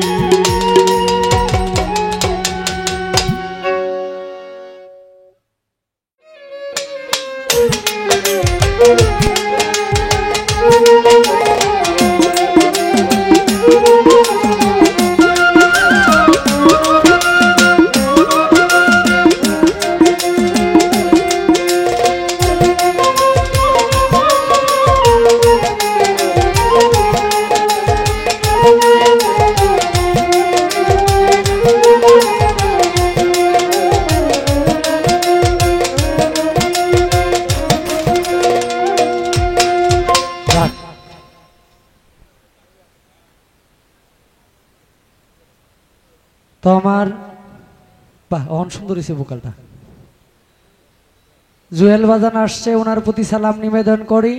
তো আমার বাহ অন সুন্দর হয়েছে ভোকালটা জুয়েল বাজান আসছে ওনার প্রতি সালাম নিবেদন করি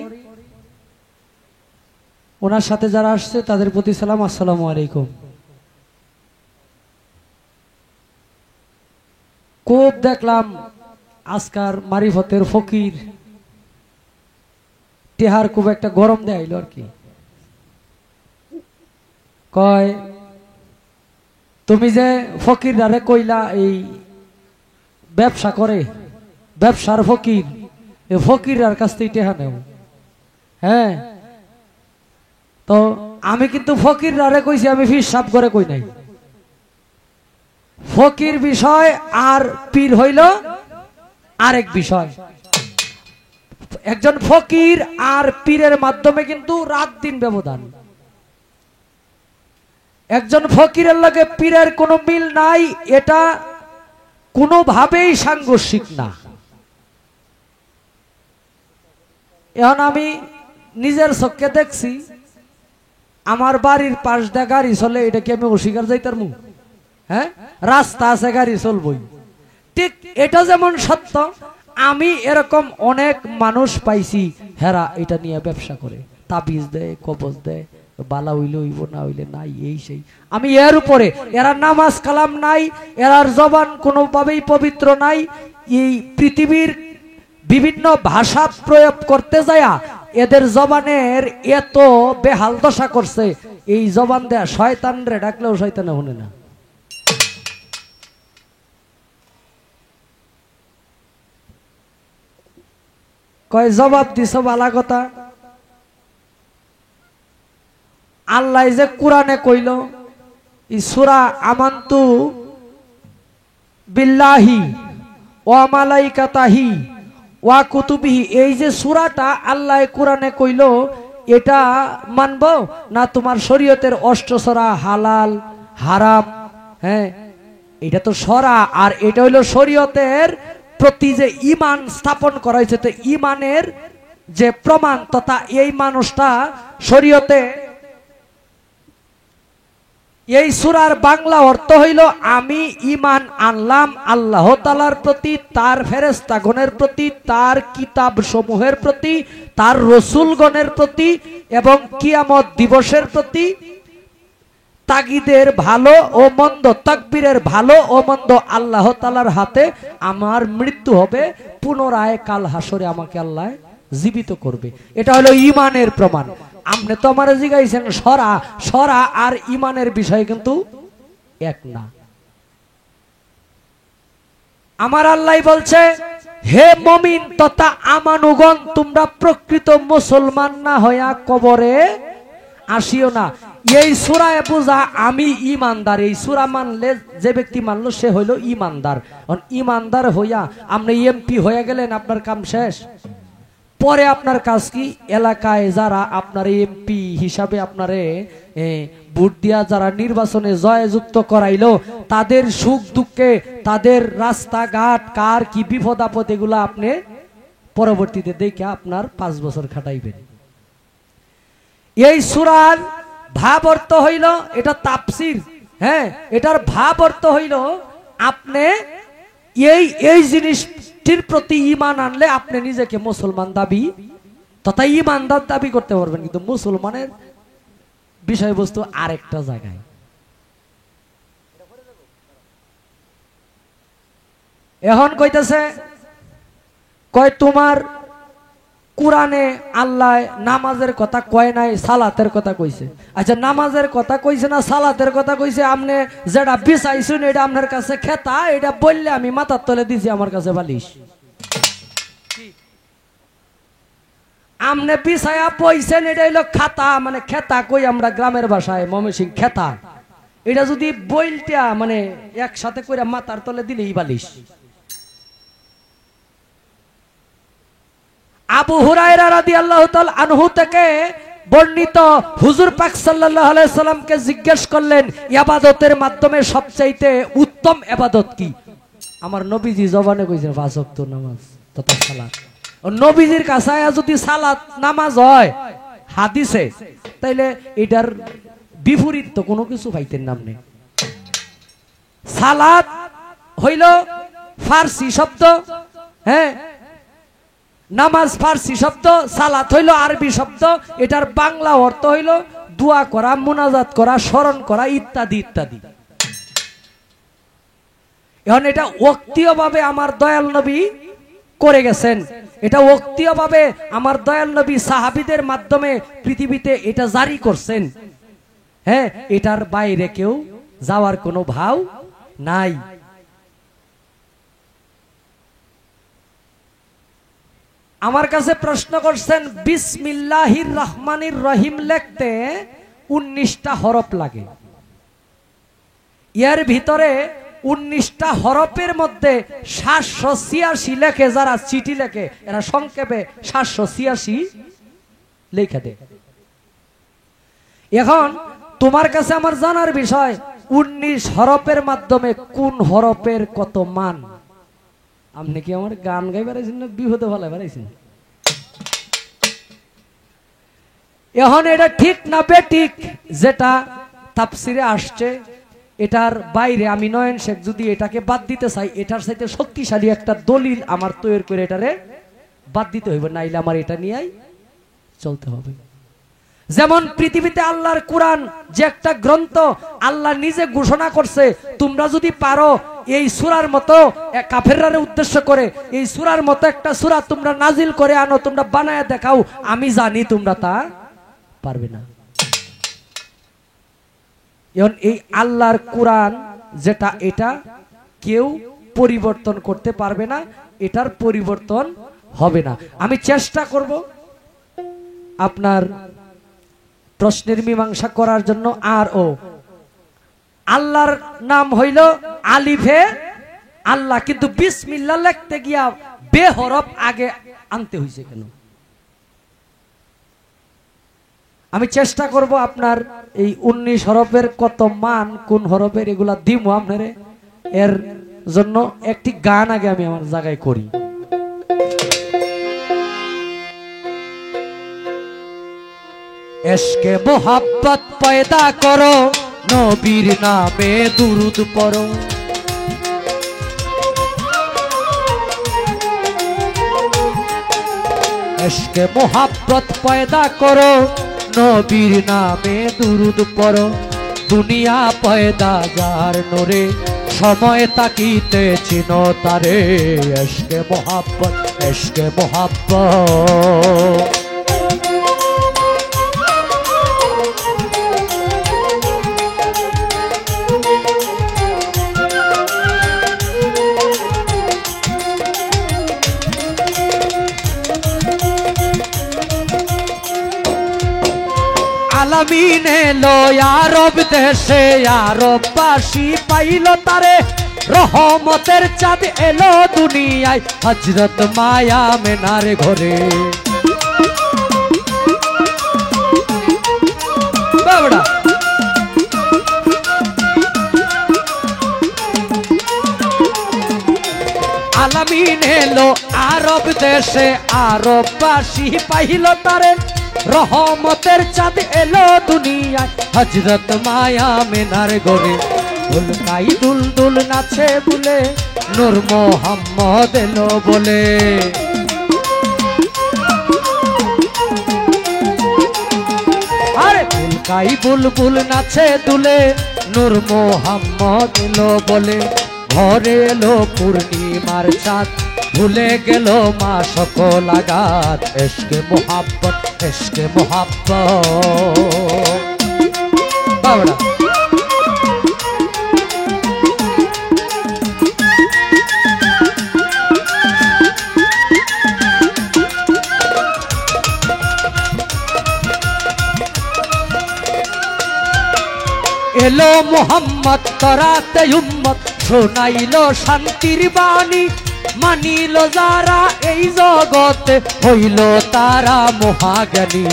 ওনার সাথে যারা আসছে তাদের প্রতি সালাম আসসালামু আলাইকুম খুব দেখলাম আজকার মারিফতের ফকির টেহার খুব একটা গরম দেয়াইল আর কি কয় তুমি যে ফকির দারে কইলা এই ব্যবসা করে ব্যবসার ফকির এই ফকিরার কাছ থেকে টেহা নেও হ্যাঁ তো আমি কিন্তু ফকির দারে কইছি আমি হিসাব করে কই নাই ফকির বিষয় আর পীর হইল আরেক বিষয় একজন ফকির আর পীরের মাধ্যমে কিন্তু রাত দিন ব্যবধান। একজন ফকিরের লগে পীরের কোনো মিল নাই, এটা কোনোভাবেই সাংঘর্ষিক না। এখন আমি নিজের চোখে দেখছি, আমার বাড়ির পাশ দিয়ে গাড়ি চলে, এটা কি আমি অস্বীকার যাইতার মুখ? হ্যাঁ, রাস্তা আছে, গাড়ি চলবই। ঠিক এটা যেমন সত্য, আমি এরকম অনেক মানুষ পাইছি হেরা এটা নিয়ে ব্যবসা করে, তাবিজ দেয়, কবজ দেয়, বালা হইলে হইব, না হইলে নাই, এই সেই। আমি এর উপরে, এরা নামাজ কালাম নাই, এরার জবান কোনোভাবেই পবিত্র নাই। এই পৃথিবীর বিভিন্ন ভাষা প্রয়োগ করতে যায়া এদের জবানের এত বেহাল দশা করছে, এই জবান দেয়া শয়তান রে ডাকলেও শয়তানে শুনে না। কয় জবাব দিছ বালা কথা। আল্লাহ যে কোরআনে কইল, এই সূরা আমানতু বিল্লাহি ওয়া মালাইকাতাহি ওয়া কুতুবিহি, এই যে সূরাটা আল্লাহ কোরআনে কইল, এটা মানব না তোমার শরীয়তের অষ্টসরা হালাল হারাম? হ্যাঁ, এটা তো সরা, আর এটা হইল শরীয়তের প্রতি যে ঈমান স্থাপন করা হয়েছে, তো ঈমানের যে প্রমাণ তথা এই মানুষটা শরীয়তে। এই সূরার বাংলা অর্থ হইল, আমি ঈমান আনলাম আল্লাহ তাআলার প্রতি, তার ফেরেশতাগণের প্রতি, তার কিতাব সমূহের প্রতি, তার রাসূলগণের প্রতি এবং কিয়ামত দিবসের প্রতি। তাগিদের ভালো ও মন্দ, তাকবীরের ভালো ও মন্দ আল্লাহ তাআলার হাতে। আমার মৃত্যু হবে, পুনরায় কাল হাসরে আমাকে আল্লাহ জীবিত করবে। এটা হলো ঈমানের প্রমাণ। আপনি তো আমারে জিগাইছেন সরা, সরা আর ঈমানের বিষয় কিন্তু এক না। আমার আল্লাহ বলছে, হে মুমিন তথা আমানুগণ, তোমরা প্রকৃত মুসলমান না হইয়া কবরে আসিও না। এই সূরায় বুঝা আমি ঈমানদার। এই সূরা মানলে যে ব্যক্তি মানলো সে হইল ঈমানদার। ঈমানদার হইয়া আপনি এমপি হয়ে গেলেন, আপনার কাম শেষ। পরে আপনার কাজ কি? এলাকায় যারা আপনার এমপি হিসাবে আপনারে ভোট দিয়া যারা নির্বাচনে জয়যুক্ত করাইলো, তাদের সুখ দুঃখে, তাদের রাস্তাঘাট, কার কি বিপদ আপদ, এগুলা আপনি পরবর্তীতে দেখে আপনার 5 বছর খাটাইবেন। এই সূরার ভাব অর্থ হইল, এটা তাফসীর, হ্যাঁ, এটার ভাব অর্থ হইল আপনি এই জিনিসটির প্রতি ঈমান আনলে আপনি নিজেকে মুসলমান দাবি তথা ঈমানদার দাবি করতে পারবেন। কিন্তু মুসলমানের বিষয়বস্তু আরেকটা জায়গায়। এখন কইতেছে, কয় তোমার কোরআনে আল্লাহ নামাজের কথা কয় নাই, সালাতের কথা কইছে। আচ্ছা, নামাজের কথা কইছে না সালাতের কথা কইছে? আপনি যেটা বিছাইছেন এটা আপনার কাছে খেতা, এটা বললে আমি মাথার তলে দিছি, আমার কাছে বালিশ। আপনি বিছায়া পয়ছেন, এটা হইলো খাতা, মানে খেতা কই আমরা গ্রামের ভাষায় ময়মনসিংহ খেতা। এটা যদি বইলটা মানে একসাথে কইরা মাথার তলে দিলেই বালিশ। আবু হুরায়রা রাদিয়াল্লাহু তাআলা আনহু থেকে বর্ণিত, হুজুর পাক সাল্লাল্লাহু আলাইহি সাল্লামকে জিজ্ঞেস করলেন, ইবাদতের মাধ্যমে সবচাইতে উত্তম ইবাদত কি? আমার নবীজি জবানে কইছেন 5 ওয়াক্ত নামাজ তথা সালাত। নবীজির কাছে যদি সালাত নামাজ হয় হাদিসে, তাইলে এটার বিপরীত তো কোনো কিছু পাইতেন না আপনি। সালাত হইল ফার্সি শব্দ, হ্যাঁ, নামাজ ফার্সি শব্দ, সালাত হইল আরবি শব্দ। এটার বাংলা অর্থ হইল দোয়া করা, মুনাজাত করা, স্মরণ করা ইত্যাদি ইত্যাদি। এখন এটা ওয়াক্তিয়ভাবে আমার দয়াল নবী করে গেছেন, এটা ওয়াক্তিয়ভাবে আমার দয়াল নবী সাহাবীদের মাধ্যমে পৃথিবীতে এটা জারি করছেন। হ্যাঁ, এটার বাইরে কেউ যাওয়ার কোনো ভাও নাই। আমার কাছে প্রশ্ন করছেন, বিসমিল্লাহির রহমানির রহিম লিখতে 19টা হরফ লাগে। এর ভিতরে 19টা হরফের মধ্যে 786 লেখে, যারা চিঠি লেখে এরা সংক্ষেপে 786 লেখা দেয়। এখন তোমার কাছে আমার জানার বিষয়, 19 হরফের মাধ্যমে কোন হরফের কত মান? আপনি কি আমার গান গাই বেড়াইছেন না বিহুতে ভালো বেড়াইছেন? এখন এটা ঠিক না বেঠিক যেটা তাফসিরে আসছে, এটার বাইরে আমি নয়ন শেখ যদি এটাকে বাদ দিতে চাই, এটার সাথে শক্তিশালী একটা দলিল আমার তৈরি করে এটারে বাদ দিতে হইবে, নাইলে আমার এটা নিয়েই চলতে হবে। যেমন পৃথিবীতে আল্লাহর কোরআন যে একটা গ্রন্থ, আল্লাহ নিজে ঘোষণা করছে তোমরা যদি পারো এই সূরার মতো, কাফেররা উদ্দেশ্য করে এই সূরার মতো একটা সূরা তোমরা নাজিল করে আনো, তোমরা বানায় দেখাও, আমি জানি তোমরা তা পারবে না। এখন এই আল্লাহর কোরআন যেটা, এটা কেউ পরিবর্তন করতে পারবে না, এটার পরিবর্তন হবে না। আমি চেষ্টা করব আপনার প্রশ্নের মীমাংসা করার জন্য। আর ও আল্লাহর নাম হইল আলিফে আল্লাহ, কিন্তু বিসমিল্লাহ লিখতে গিয়া বে হরফ আগে আনতে হইছে কেন? আমি চেষ্টা করব আপনার এই 19 হরফের কত মান কোন হরফের এগুলা দিমু আপনারে। এর জন্য একটি গান আগে আমি আমার জায়গায় করি। এশকে মোহাব্বত পয়দা করো, নবীর নামে দুরুদ পড়ো। এশকে মোহাব্বত পয়দা করো, নবীর নামে দুরুদ পড়ো। দুনিয়া পয়দা যার নূরে, সময় তাকিতে চিনো তারে। এশকে মোহাব্বত, এশকে মোহাব্বত। আলামিন এলো আরব দেশে, আরববাসী পাইল তারে। রহমতের চাঁদ এলো দুনিয়ায়, হযরত মায়া মেনার ঘরে। বাবড়া আলামিন এলো আরব দেশে, আরববাসী পাইল তারে। রহমতের চাঁদ এলো দুনিয়ায়, হযরত মায়া মেনার ঘরে। দুলকাই দুল দুল নাচে বলে, নূর মোহাম্মদ এলো বলে। আরে দুলকাই বুলবুল নাচে দুলে, নূর মোহাম্মদ এলো বলে। ঘরে এলো পূর্ণিমার চাঁদ, ভুলে গেল মা সকল আঘাত। এশকে মোহাব্বত, এশকে মোহাব্বত। বাবড়া এলো মোহাম্মদ তরাতে উম্মত, শোনাইলো শান্তির বাণী। মানিল যারা এই জগতে, হইল তারা মহাজ্ঞানী।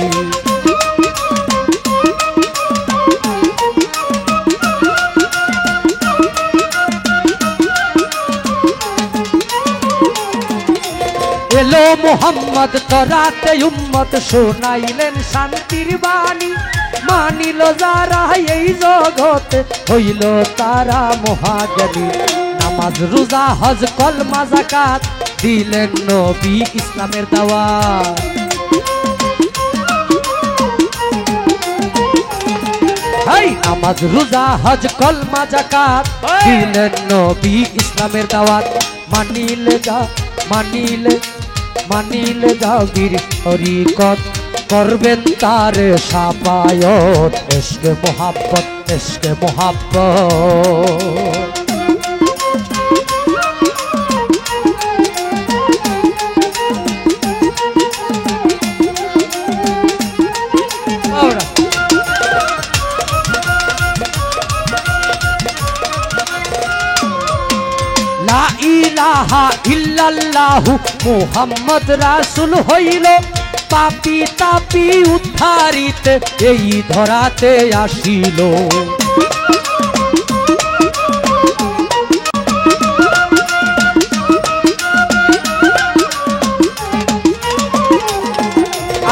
এলো মোহাম্মদ তরাতে উম্মত, শোনাইলেন শান্তির বাণী। মানিল যারা এই জগতে, হইল তারা মহাজ্ঞানী। নামাজ রোজা হজ কলমা যাকাত, দিলেন নবী ইসলামের দাওয়াত। হাই নামাজ রোজা হজ কলমা যাকাত, দিলেন নবী ইসলামের দাওয়াত। মানিলে যা, মানিলে মানিলে যাবির তরিকত, করবেন তার শাফায়াত। এশকে মোহাব্বত, এশকে মোহাব্বত। ইলাহা ইল্লাল্লাহু মুহাম্মদ রাসূল হইল পাপী তাপী উদ্ধারিতে এই ধরাতে আসিল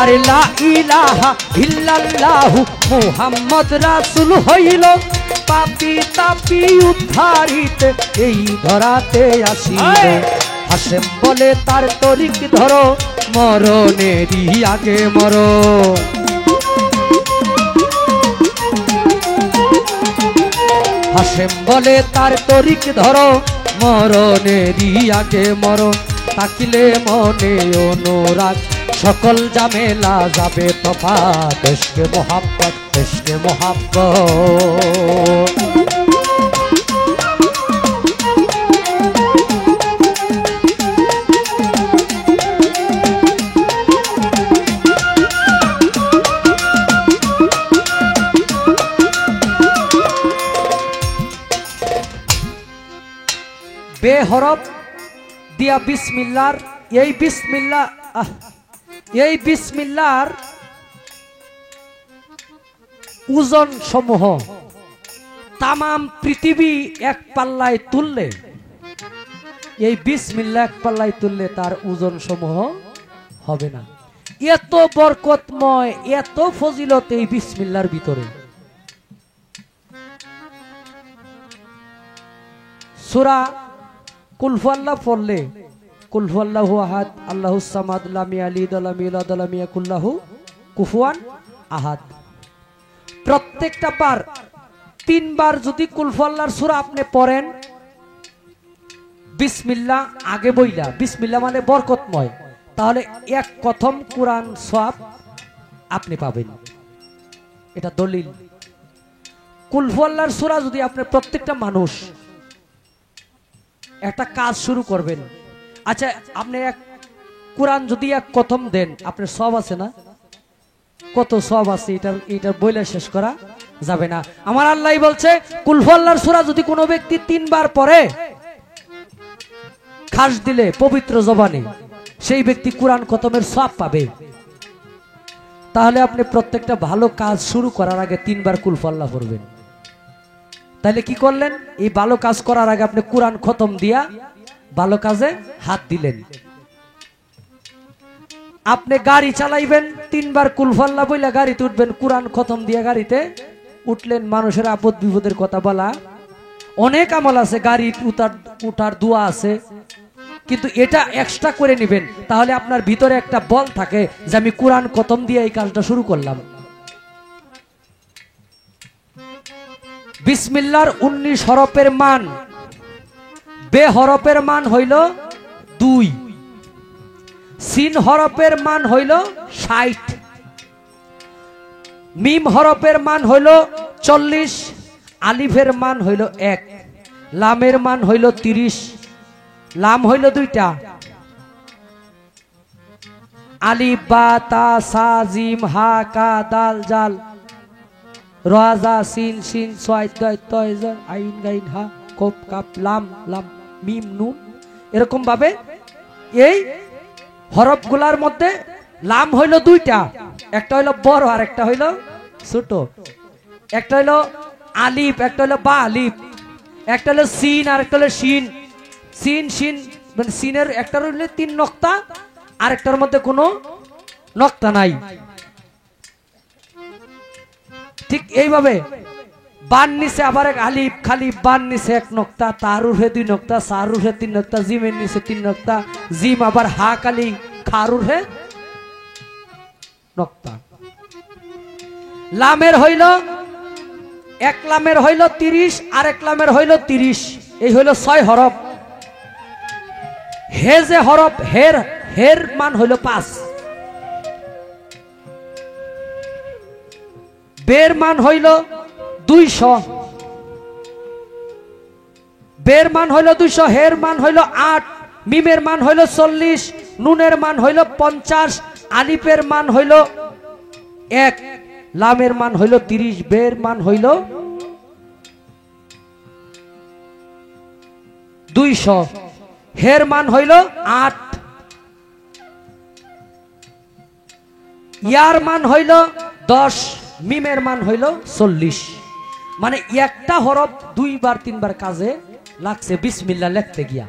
আরে লা ইলাহা ইল্লাল্লাহু মুহাম্মদ রাসূল হইল পাপী তাপী উদ্ধারিতে এই ধরাতে আসিল হাসেম বলে তার তরিক ধরো মরণেরই আগে মরো হাসেম বলে তার তরিক ধরো মরণেরই আগে মরো তাকিলে মনে অনুরাগ সকল জামেলা যাবে তফাৎ ইশকে মোহাব্বত ইশকে মোহাব্বত বেহরফ দিয়া বিসমিল্লাহর এই বিসমিল্লাহর ওজন সমূহ তামাম পৃথিবী এক পাল্লায় তুললে এই বিসমিল্লাহ এক পাল্লায় তুললে তার ওজন সমূহ হবে না এত বরকতময় এত ফজিলত এই বিসমিল্লাহর ভিতরে সূরা কুল হুয়াল্লাহ পড়লে কুল হুয়াল্লাহু আহাদ আল্লাহুস সামাদ লাম ইয়ালিদ ওয়া লাম ইউলাদ ওয়া লাম ইয়াকুল লাহু কুফুয়ান আহাদ প্রত্যেকটা বার তিনবার যদি কুল হুয়াল্লাহর সূরা আপনি পড়েন বিসমিল্লাহ আগে বইলা বিসমিল্লাহ মানে বরকতময় তাহলে এক প্রথম কোরআন সওয়াব আপনি পাবেন এটা দলিল কুল হুয়াল্লাহর সূরা যদি আপনি প্রত্যেকটা মানুষ একটা কাজ শুরু করবেন আচ্ছা আপনি এক কোরআন যদি এক প্রথম দেন আপনার সওয়াব আছে না কত সওয়াব আছে এটা বইলে শেষ করা যাবে না আমার আল্লাহ বলছে কুল হুয়াল্লাহর সূরা যদি কোনো ব্যক্তি তিনবার পড়ে খাস দিলে পবিত্র জবানে সেই ব্যক্তি কোরআন খতমের সওয়াব পাবে তাহলে আপনি প্রত্যেকটা ভালো কাজ শুরু করার আগে তিনবার কুল হুয়াল্লাহ পড়বেন তাহলে কি করলেন এই ভালো কাজ করার আগে আপনি কোরআন খতম দিয়া ভালো কাজে হাত দিলেন আপনি গাড়ি চালাইবেন তিনবার কুল হুয়াল্লাহ বইলা গাড়িতে উঠবেন কোরআন খতম দিয়া গাড়িতে উঠলেন মানুষের আপদ বিপদের কথা বলা অনেক আমল আছে গাড়ি উঠার দোয়া আছে কিন্তু এটা এক্সট্রা করে নেবেন তাহলে আপনার ভিতরে একটা বল থাকে যে আমি কোরআন খতম দিয়ে এই কাজটা শুরু করলাম বিসমিল্লাহর 19 হরফের মান বে হরফের মান হইল 2 সিন হরফের মান হইল 60 মিম হরফের মান হইল 40 আলিফের মান হইল 1 লামের মান হইল 30 লাম হইল দুইটা আলিফ বা তা সা জিম হা কা দাল জাল রাজা সিন সিন ছয় তয় তয় জ আইন গাইন হা কপ কাপ লাম লাম মিম নুন এরকম ভাবে এই হরফগুলার মধ্যে লাম হইল দুইটা একটা হইল বড় আর একটা হইল ছোট একটা হইল আলিফ একটা হইল বা আলিফ একটা হইল সিন আর একটা হইল শিন সিন শিন মানে সিনের একটা হইল 3 নক্তা আর একটার মধ্যে কোনো নক্তা নাই ঠিক এইভাবে বান নিচে আবার এক আলিফ খালি বান নিচে এক নক্তা তার উঠে 2 নক্তা সার উঠে 3 নক্তা জিমের নিচে 3 নক্তা জিম আবার হা কালি খার উঠে নক্তা লামের হইল এক লামের হইল 30 আর এক লামের হইল 30 এই হইল 6 হরফ হে যে হরফ হের মান হইল 5 বের মান হইল 200 বের মান হইল 200 হের মান হইল 8 মিমের মান হইল 40 নুনের মান হইল 50 আলিফের মান হইল 1 লামের মান হইল 30 বের মান হইল 200 হের মান হইল 8, ইয়ার মান হইল 10, মিমের মান হইল 40। মানে একটা হরফ 2 বার 3 বার কাজে লাগছে বিসমিল্লাহ লিখতে গিয়া,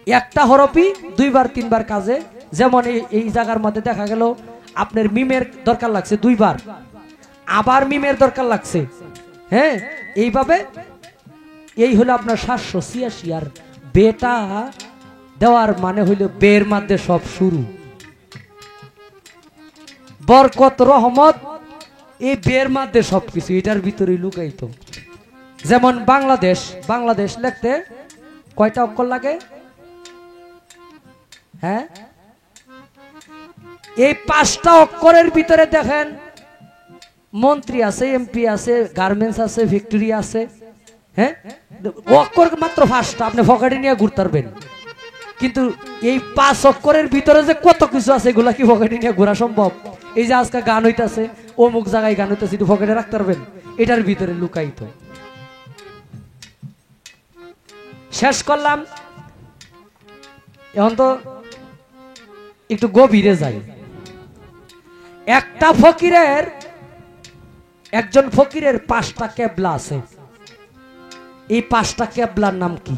একটা হরফই 2 বার 3 বার কাজে। যেমন এই জায়গার মধ্যে দেখা গেল আপনার মিমের দরকার লাগছে 2 বার, আবার মিমের দরকার লাগছে। হ্যাঁ, এইভাবে এই হলো আপনার 786। আর বেটা দেওয়ার মানে হইল বের মধ্যে সব শুরু, বরকত রহমত এই বের মধ্যে সবকিছু এটার ভিতরে লুকাইতো। যেমন বাংলাদেশ লিখতে কয়টা অক্ষর লাগে? হ্যাঁ, এই 5টা অক্ষরের ভিতরে দেখেন মন্ত্রী আছে, এমপি আছে, গার্মেন্টস আছে, ফ্যাক্টরি আছে। হ্যাঁ, অক্ষর মাত্র 5টা, আপনি পকেটে নিয়ে ঘুরতে পারবেন। কিন্তু এই 5 অক্ষরের ভিতরে যে কত কিছু আছে এগুলা কি পকেটে নিয়ে ঘোরা সম্ভব? এই যে আজকে গান হইতাছে, অমুক জায়গায় গান হইতাছে, একটু পকেটে রাখতে পারবেন? এটার ভিতরে লুকাইতো। শেষ করলাম, এখন তো একটু গভীরে যাই। একজন ফকিরের 5টা কেবলা আছে। এই 5টা কেবলার নাম কি?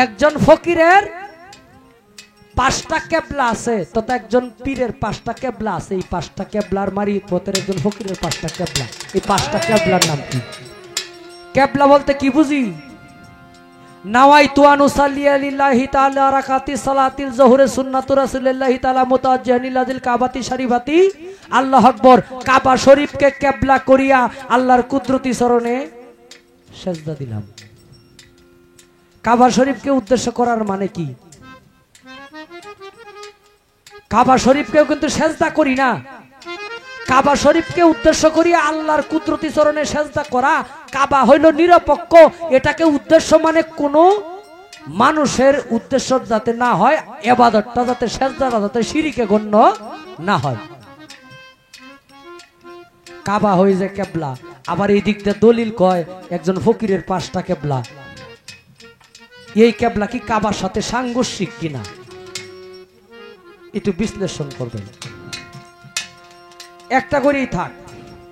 একজন ফকিরের 5টা কেবলা আছে, তো একজন পীরের 5টা কেবলা আছে। এই 5টা কেবলার মারি পথের একজন ফকিরের 5টা কেবলা। এই 5টা কেবলার নাম কি? কেবলা বলতে কি বুঝি? নাওয়াইতু আন উসাল্লি লিল্লাহি তাআলা রাকাতি সালাতিল যুহরে সুন্নাতু রাসূলিল্লাহি তাআলা মুতাওয়াজ্জিহান ইলাল কাবাতি শরীফাতি। আল্লাহু আকবার। কাবা শরীফকে কেবলা করিয়া আল্লাহর কুদরতি চরণে সেজদা দিলাম। কাবা শরীফকে উদ্দেশ্য করার মানে কি? কাবা শরীফকেও কিন্তু সেজদা করি না, কাবা শরীফকে উদ্দেশ্য করিয়া আল্লাহর কুদরতি চরণে সেজদা করা। কাবা হইল নিরপেক্ষ, এটাকে উদ্দেশ্য মানে কোন মানুষের উদ্দেশ্য যাতে না হয়, ইবাদতটা যাতে, সেজদাটা যাতে শিরকে গণ্য না হয়। কাবা হয়ে যায় কেবলা। আবার এই দিক দিয়ে দলিল কয় একজন ফকিরের 5টা কেবলা। এই কেবলা কি কাবার সাথে সাংঘর্ষিক কিনা একটু বিশ্লেষণ করবেন। একটা করেই থাক,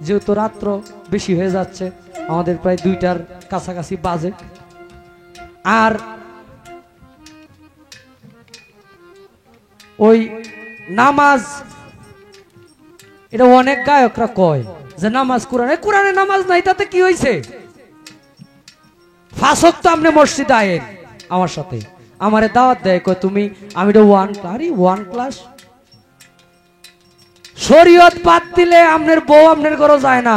যেহেতু রাত্র বেশি হয়ে যাচ্ছে, আমাদের প্রায় 2টার কাছাকাছি বাজে। আর ওই নামাজ, এটা অনেক গায়করা কয় যে নামাজ কোরআনে নামাজ নাই, তাতে কি হয়েছে? 5 ওয়াক্ত আপনি মসজিদে আয়েন আমার সাথে, আমারে দাওয়াত দেয়, কয় তুমি, আমি তো 1 ক্লাস। শরীয়ত বাদ দিলে আপনার বউ আপনার ঘরে যায় না,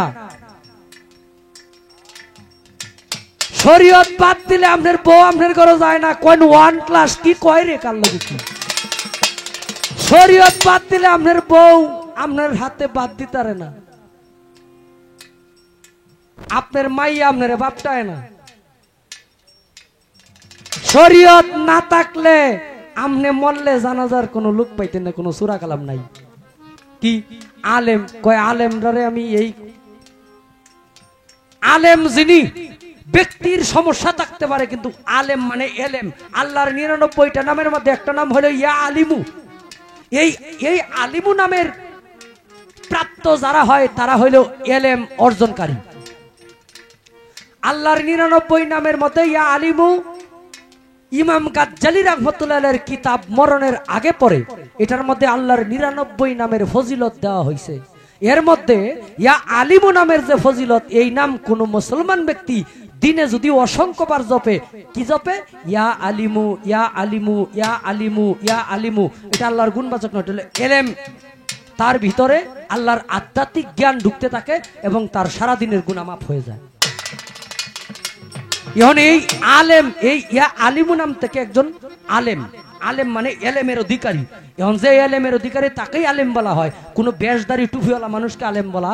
শরীয়ত বাদ দিলে আপনার বউ আপনার ঘরে যায় না। কোন 1 ক্লাস কি কয় রে কাল্লা দেখি? শরীয়ত বাদ দিলে আপনার বউ আপনার হাতে বাদ দিতারে না, আপনার মাইয়া আপনার বাপটায় না। শরীয়ত না থাকলে আমনে মরলে জানাজার কোনো লোক পাইতেন না, কোনো সূরা কালাম নাই। কি আলেম কয়? আলেমরে আমি এই আলেম যিনি ব্যক্তির সমস্যা থাকতে পারে, কিন্তু আলেম মানে এলেম। আল্লাহর 99টা নামের মধ্যে একটা নাম হলো ইয়া আলিমু। এই আলিমু নামের প্রাপ্ত যারা হয় তারা হইল এলেম অর্জনকারী। আল্লাহর 99 নামের মধ্যে ইয়া আলিমু ইমাম গাজ্জালি রাহমাতুল্লাহির কিতাব মরণের আগে পড়ে, এটার মধ্যে আল্লাহর 99 নামের ফজিলত দেওয়া হয়েছে। এর মধ্যে ইয়া আলিমু নামের যে ফজিলত, এই নাম কোন মুসলমান ব্যক্তি দিনে যদি অসংখ্যবার জপে, কি জপে? ইয়া আলিমু, ইয়া আলিমু, ইয়া আলিমু, ইয়া আলিমু। এটা আল্লাহর গুণবাচক নয়, এটা এলেম। তার ভিতরে আল্লাহর আধ্যাত্মিক জ্ঞান ঢুকতে থাকে এবং তার সারা দিনের গুনাহ মাফ হয়ে যায়। এখন এই আলেম, এই ইয়া আলিমু নাম থেকে একজন আলেম, আলেম মানে এলেমের অধিকারী। এখন যে এলেমের অধিকারী তাকেই আলেম বলা হয়, কোনো বেশদারি টুপিওয়ালা মানুষকে আলেম বলা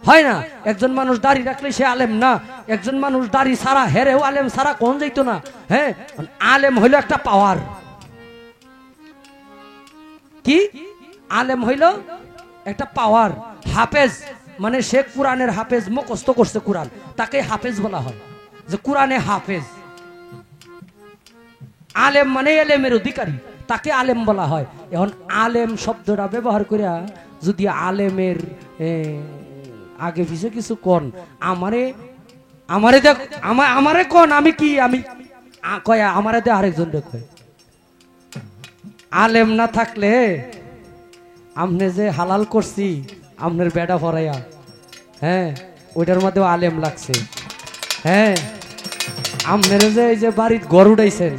হয় না। একজন মানুষ দাড়ি রাখলে সে আলেম না, একজন মানুষ দাড়ি ছাড়া হেরেও আলেম ছাড়া কোন যাইতো না। হ্যাঁ, আলেম হইল একটা পাওয়ার। কি আলেম হইল একটা পাওয়ার। হাফেজ মানে সে কোরআনের হাফেজ, মুখস্থ করছে কোরআন, তাকে হাফেজ বলা হয়। যে কোরআনে হাফেজ, আলেম মানে এলেমের অধিকারী, তাকে আলেম বলা হয়। এখন আলেম শব্দটা ব্যবহার করিয়া যদি আলেমের আগে পিছে কিছু কোন, আমারে কোন, আমি কি, আমি কয় আমারে দে আরেকজন রে কয়। আলেম না থাকলে আমনে যে হালাল করছি আমনের বেড়া ভরাইয়া, হ্যাঁ ওইটার মধ্যেও আলেম লাগছে। হ্যাঁ আমনের যে এই যে বাড়ির ঘর উঠাইছেন,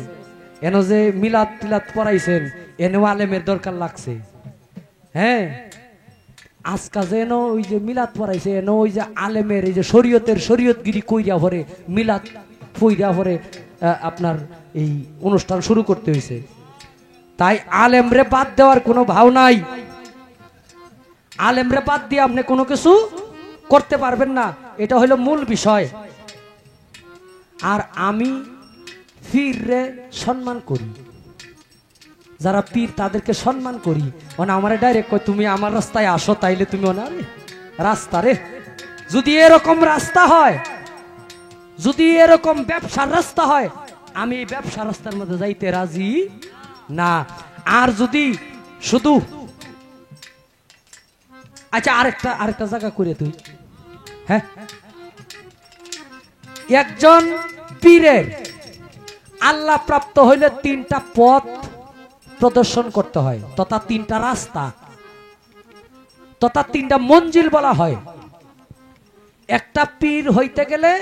এন যে মিলাদ টিলাদ পড়াইছেন, এনেও আলেমের দরকার লাগছে। হ্যাঁ আজকা যেন ওই যে মিলাদ পড়াইছে, এন ওই যে আলেমের এই যে শরীয়তগিরি কইরা ভরে মিলাদ পইরা ভরে আপনার এই অনুষ্ঠান শুরু করতে হয়েছে। তাই আলেমরে বাদ দেওয়ার কোনো ভাও নাই। আলেমরে বাদ দিয়ে আপনি কোনো কিছু করতে পারবেন না, এটা হলো মূল বিষয়। আর আমি পীররে সম্মান করি, যারা পীর তাদেরকে সম্মান করি। মানে আমার ডাইরেক্ট কয় তুমি আমার রাস্তায় আসো, তাইলে তুমি রাস্তা রে, যদি এরকম রাস্তা হয়, যদি এরকম ব্যবসার রাস্তা হয়, আমি এই ব্যবসার রাস্তার মধ্যে যাইতে রাজি না। আর যদি শুধু আচ্ছা আরেকটা জায়গা করে তুই, হ্যাঁ একজন পীরের আল্লাহ প্রাপ্ত হইলে 3টা পথ প্রদর্শন করতে হয়, তথা 3টা রাস্তা, তথা 3টা মঞ্জিল বলা হয়। একটা পীর হইতে গেলে,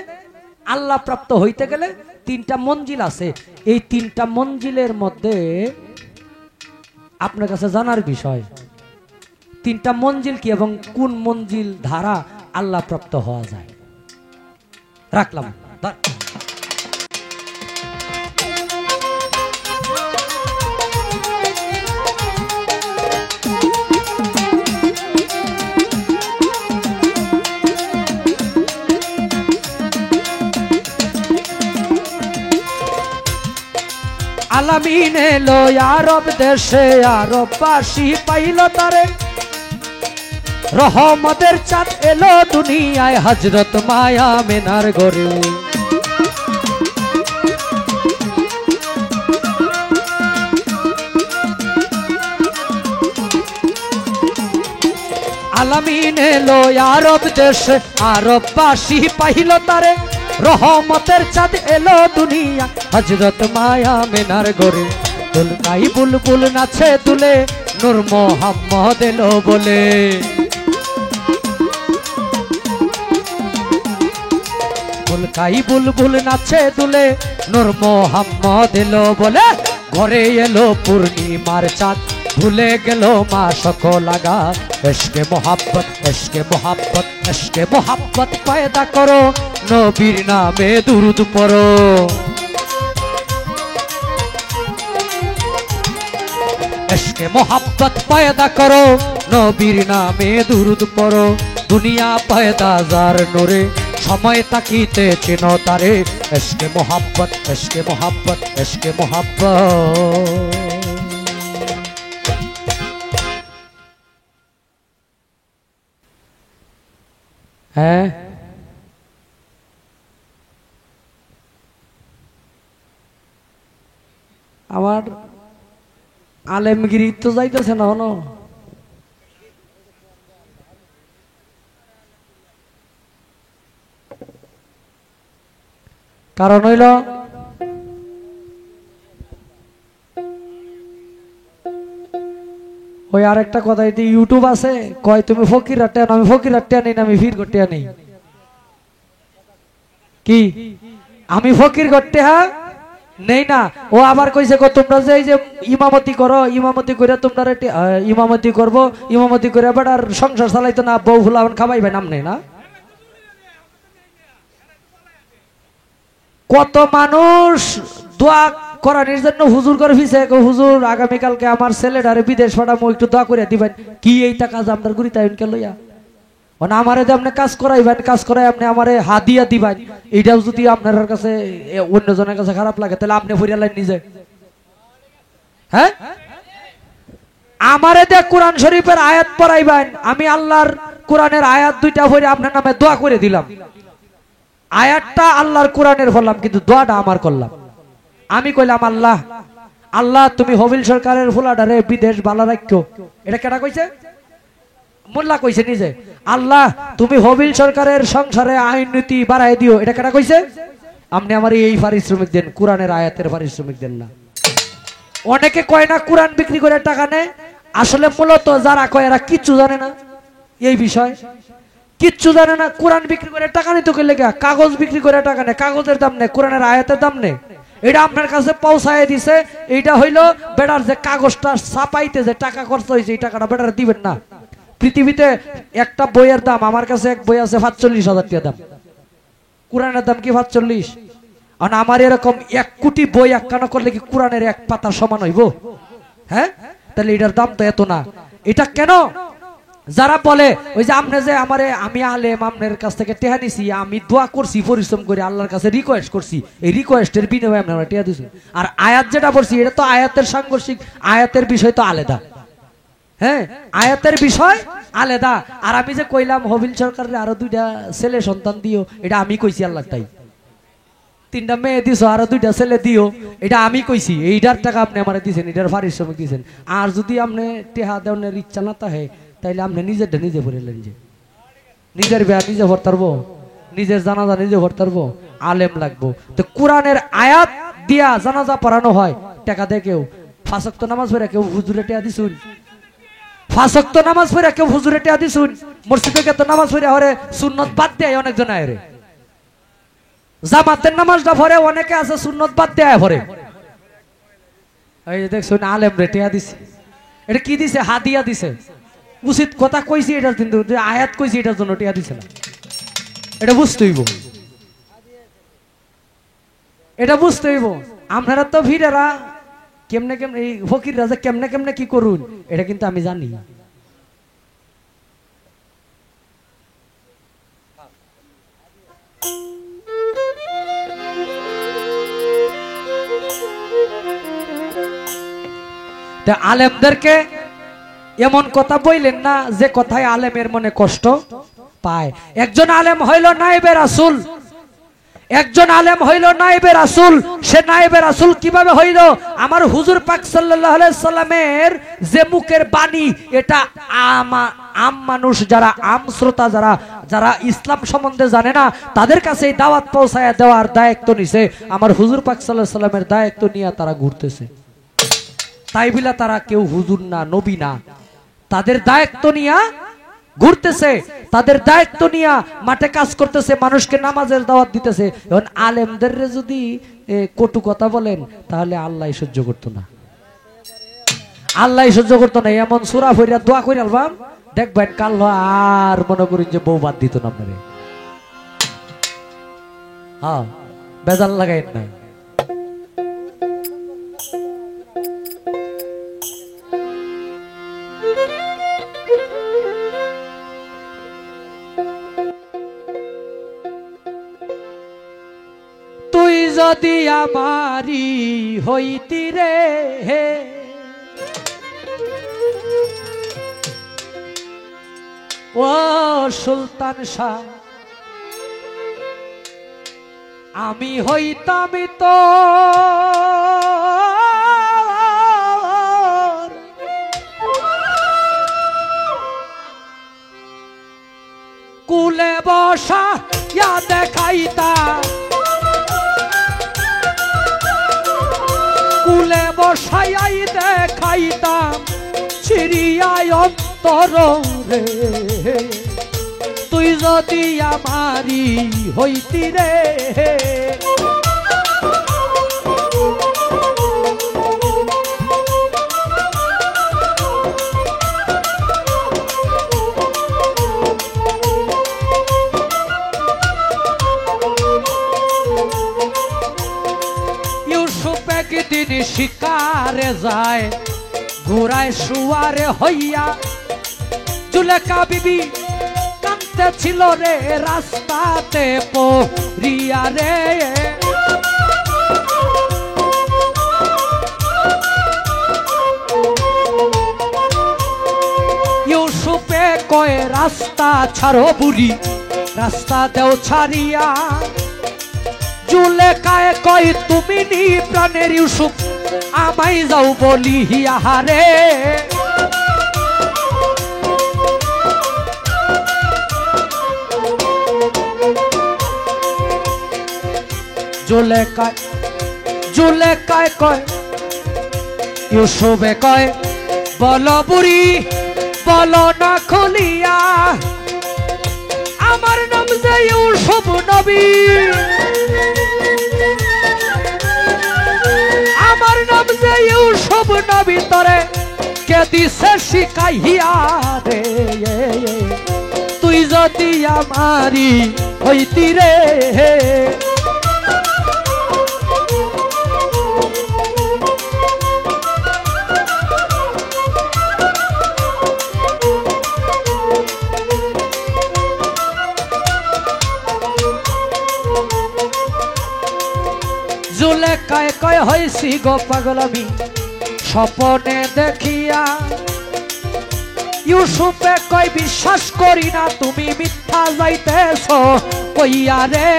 আল্লাহ প্রাপ্ত হইতে গেলে 3টা মঞ্জিল আছে। এই 3টা মঞ্জিলের মধ্যে আপনার কাছে জানার বিষয়, 3টা মঞ্জিল কি এবং কোন মঞ্জিল ধারা আল্লাহ প্রাপ্ত হওয়া যায়। রাখলাম আলামিন এলো আরব দেশে, আরববাসী পাইল তারে, রহমতের চাঁদ এলো দুনিয়ায়, হযরত মায়া মেনার ঘরে। আলামিন এলো আরব দেশে, আরববাসী পাইল তারে, রহমতের চাঁদ এলো দুনিয়া, হযরত মায়া মেনার ঘরে। দুলকাই বুলবুল নাচে দুলে, নূর মোহাম্মদ এলো বলে। দুলকাই বুলবুল নাচে দুলে, নূর মোহাম্মদ এলো বলে। ঘরে এলো পূর্ণিমার চাঁদ, ভুলে গেল মা সকল আঘাত। ইশকে মোহাব্বত, ইশকে মোহাব্বত, ইশকে মোহাব্বত পয়দা করো, নবীর নামে দুরুদ পড়ো। ইশকে মোহাব্বত পয়দা করো, নবীর নামে দুরুদ পড়ো। দুনিয়া পয়দা যার নূরে, সময় তাকিতে চেনো তারে। ইশকে মোহাব্বত, ইশকে মোহাব্বত, ইশকে মোহাব্বত। হ্যাঁ আমার আলেমগিরি তো যাইতেছে না হনো। কারণ হইল ওই আরেকটা কথা, এটি ইউটিউব আছে, কয় তুমি ফকির আটে, আমি ফকির আটে নেই না, আমি ফির করতে নেই কি, আমি ফকির করতে নেই না। ও আবার কইছে তোমরা যে এই যে ইমামতি করো, ইমামতি করে তোমরা ইমামতি করবো, ইমামতি করে বেটার সংসার চালাইতো না, বউ ফুলাবেন খাবাইবে নাম নেই না। কত মানুষ দোয়া করানোর জন্য হুজুর করে ফিসে, হুজুর আগামীকালকে আমার ছেলেটারে বিদেশ পাঠাবো, একটু দোয়া করে দিবেন। কি এইটা কাজ আপনার গুড়ি তাই লইয়া মানে আমারে যে আপনি কাজ করাইবেন, কাজ করাই আপনি আমারে হাদিয়া দিবেন, এইটাও যদি আপনার কাছে অন্যজনের কাছে খারাপ লাগে, তাহলে আপনি ফরিয়ালেন নিজে। হ্যাঁ আমারে দিয়ে কোরআন শরীফের আয়াত পড়াইবেন, আমি আল্লাহর কোরআনের আয়াত 2টা পড়ে আপনার নামে দোয়া করে দিলাম, আয়াতটা আল্লাহর কোরআনের বললাম, কিন্তু দোয়াটা আমার করলাম। আমি কইলাম আল্লাহ, আল্লাহ তুমি হবিল সরকারের ফুলাডারে বিদেশ ভালো রাখো। এটা কেটা কইছে? মোল্লা কইছে নিজে। আল্লাহ তুমি হবিল সরকারের সংসারে আইন নীতি বাড়াই দিও। এটা কেটা কইছে? আপনি আমার এই পারিশ্রমিক দেন, কোরআনের আয়াতের পারিশ্রমিক দেন না। অনেকে কয় না কোরআন বিক্রি করে টাকা নেয়, আসলে মূলত যারা কয় এরা কিচ্ছু জানে না এই বিষয়, কিচ্ছু জানে না। কোরআন বিক্রি করে টাকা নিতে গেলে কাগজ বিক্রি করে টাকা নেয়, কাগজের দাম নেই, কোরআনের আয়াতের দাম নেই। এটা আপনার কাছে পৌঁছায় দিছে, এইটা হইলো বেটার যে কাগজটা ছাপাইতে যে টাকা খরচ হয়েছে, এই টাকাটা বেটার দিবেন না। পৃথিবীতে একটা বইয়ের দাম, আমার কাছে এক বই আছে ৪৫,০০০ টাকা দাম, কোরআনের দাম কি ৪৫? আর আমার এরকম ১ কোটি বই একখানা করলে কি কোরআনের এক পাতার সমান হইব? হ্যাঁ, তাহলে এটার দাম তো এত না। এটা কেন? যারা বলে ওই যে আপনি যে আমারে, আমি আলেম আপনার কাছ থেকে টেহা নিছি, আমি দোয়া করছি পরিশ্রম করে আল্লাহর কাছে রিকোয়েস্ট করছি, এই রিকোয়েস্টের বিনিময়ে আপনারা টেহা দিয়েছেন। আর আয়াত যেটা বলছি এটা তো আয়াতের সাংঘর্ষিক, আয়াতের বিষয় তো আলাদা। হ্যাঁ, আয়াতের বিষয় আলাদা। আর আমি যে কইলাম হবিল সরকারের আরো 2টা ছেলে সন্তান দিও, এটা আমি কইছি আল্লাহ তাই। 3টা মেয়ে দিছো, আরো 2টা ছেলে দিও, এটা আমি কইছি। এইটার টাকা আপনি আমারে দিয়েছেন, এটার পারিশ্রমিক দিয়েছেন। আর যদি আপনি টেহা দেওয়ার ইচ্ছা না থাকে, তাইলে আপনি নিজেরটা নিজে বলেলেন যে নিজের বিয়া নিজে ভরতে পারবো, নিজের জানাজা নিজে ভরতে পারবো, আলেম লাগবো। তো কোরআনের আয়াত দিয়া জানাজা পড়ানো হয়, টাকা দেয় কেউ। 5 ওয়াক্ত নামাজ পড়ে কেউ হুজুরে টেহা দিছুন, 5 ওয়াক্ত নামাজ পড়ে কেউ হুজুরে টেহা দিছুন। মসজিদে কে তো নামাজ পড়ে হরে সুন্নত বাদ দেয় অনেকজন আয়রে, জামাতের নামাজটা পড়ে অনেকে আছে সুন্নত বাদ দেয় পড়ে। এই দেখছুন আলেম রে টেহা দিছে, এটা কি দিছে? হাদিয়া দিছে। উচিত কথা কইছি এটার, কিন্তু আয়াত কইছি এটার জন্য টিয়া দিছে না, এটা বুঝতে হইব, এটা বুঝতে হইব। আপনারা তো ভিড়েরা কেমনে কেমনে এই ফকিররা যে কেমনে কেমনে কি করুন, এটা কিন্তু আমি জানি। আলেমদেরকে এমন কথা বললেন না যে কথায় আলেমের মনে কষ্ট পায়। একজন আলেম হইল নায়েবে রাসূল, একজন আলেম হইল নায়েবে রাসূল। সে নায়েবে রাসূল কিভাবে হইল? আমার হুজুর পাক সাল্লাল্লাহু আলাইহি সাল্লামের যে মুখের বাণী, এটা আম মানুষ যারা, আম শ্রোতা যারা, যারা ইসলাম সম্বন্ধে জানে না, তাদের কাছে এই দাওয়াত পৌঁছায় দেওয়ার দায়িত্ব নিছে আমার হুজুর পাক সাল্লাল্লাহু আলাইহি সাল্লামের। দায়িত্ব নিয়ে তারা ঘুরতেছে, তাই বিলা তারা কেউ হুজুর না, নবী না। তাদের দায়িত্ব নিয়া ঘুরতেছে, তাদের দায়িত্ব নিয়া মাঠে কাজ করতেছে, মানুষকে নামাজের দাওয়াত দিতেছে। এখন আলেমদের যদি কটু কথা বলেন, তাহলে আল্লাহ সহ্য করতো না, আল্লাহ সহ্য করতো না। এমন সূরা পড়িয়া দোয়া করে আলবাম, দেখবেন কাল আর মনে করি যে বউ বাদ দিত না আপনারে। হ্যাঁ, বেজাল লাগাই না। তুই যদি আমারি হইতি রে, ও সুলতান শাহ, আমি হইতাম তো কুলে বসা ইয়া দেখাইতাম, কুলে বসাই দেখাইতাম ছিড়িয়ায় অন্তর রে। তুই যদি আমারি হইতি রে, একদিন শিকারে যায়, ঘোড়ায় শুয়ারে হইয়া, জুলেখা বিবি কাঁদতে ছিল রে রাস্তাতে পড়িয়া রে। ইউসুফে কয় রাস্তা ছাড়ো বুড়ি, রাস্তা দেও ছাড়িয়া, জুলেখায় কয় তুমি নি প্রাণের ইউসুফ আমায় যাও বলিয়া রে জুলেখায় কয় ইউসুফে কয় বল বুড়ি বল না খুলিয়া আমার নাম যে ইউসুফ নবী আমার নাম যে ইউসুফ নবী তরে কে দিছে শিখাইয়া রে তুই যদি আমারি হইতি রে জুলেখায় কয় হইছি গো পাগল আমি স্বপনে দেখিয়া ইউসুফে কয় বিশ্বাস করি না তুমি মিথ্যা যাইতেছ কইয়া রে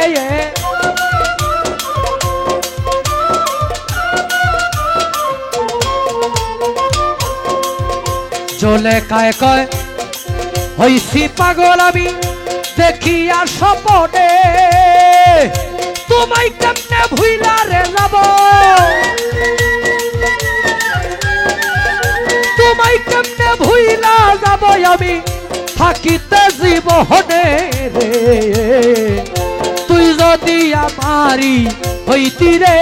জুলেখায় কয় হইছি পাগল আমি দেখিয়া স্বপনে তোমায় কেমনে ভুইলা রে যাব তোমায় কেমনে ভুইলা যাব আমি থাকিতে জীবনে রে তুই যদি আমারি হইতি রে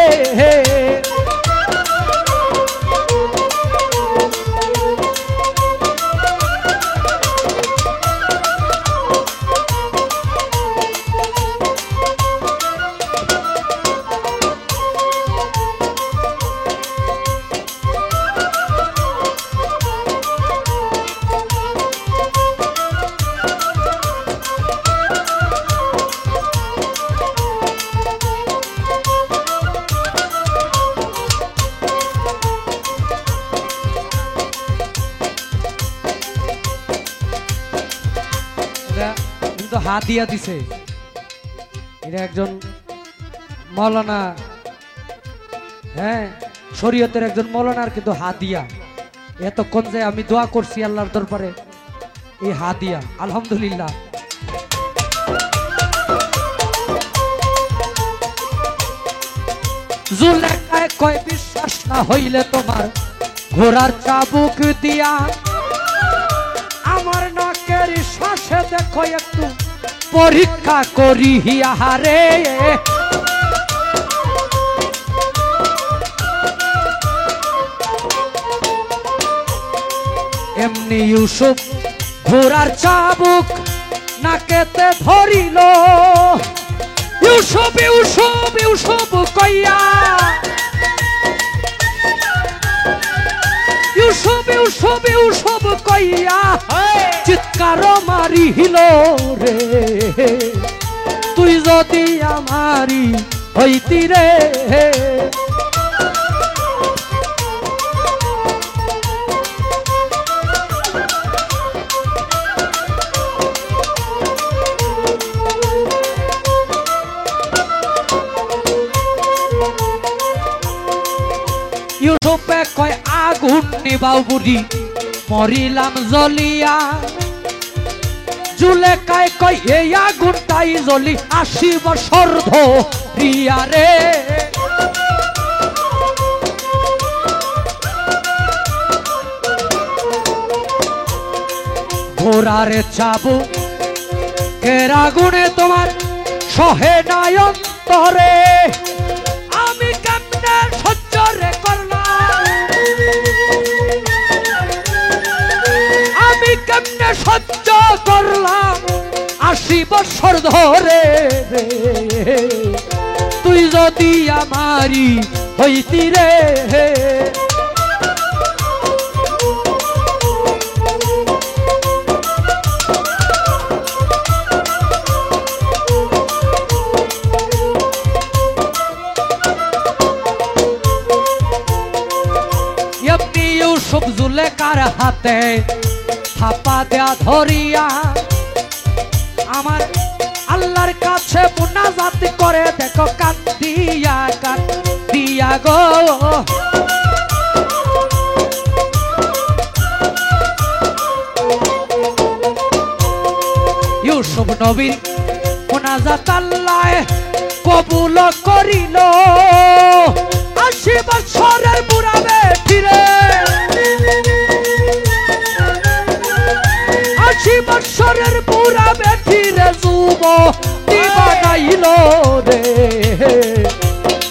কিন্তু হাত দিয়া দিছে এটা একজন মৌলানা হ্যাঁ শরীয়তের একজন মৌলানার কিন্তু হাদিয়া এতক্ষণ যে আমি দোয়া করছি আল্লাহর দরবারে এই হাদিয়া আলহামদুলিল্লাহ জুলেখায় কয় বিশ্বাস না হইলে তোমার ঘোড়ার চাবুক দিয়া আমার নাকের শ্বাসে দেখো একটু পরীক্ষা করিয়া রে এমনি ইউসুফ ঘোড়ার চাবুক নাকেতে ধরিল ইউসুফ ইউসুফ ইউসুফ কইয়া ইউসুফ ইউসুফ ইউসুফ কইয়া চিৎকার মারিল রে তুই যদি আমারি হইতি রে ইউসুফে কয় আগুন নিবাও বুড়ি মরিলাম জ্বলিয়া জুলেখায় কয় এই আগুনটাই জ্বলি 80 বছর ধরিয়া রে ঘোড়ার চাবুক কের আগুনে তোমার সহে নাই অন্তরে আমি কেমনে সহ্য রে করলাম আমি কেমনে সহ্য করলাম 80 বছর ধরে রে তুই যদি আমারি হইতি রে ইউসুফ জুলেখার হাতে থাপা দেয়া ধরিয়া আমার আল্লাহর কাছে মুনাজাত করে দেখো কান দিয়া গো ইউসুফ নবীর মুনাজাত আল্লাহ কবুল করিল 80 বছরের বুড়া বেঠিরে 80 বছরের বুড়া বেঠিরে যুব বানাইল রে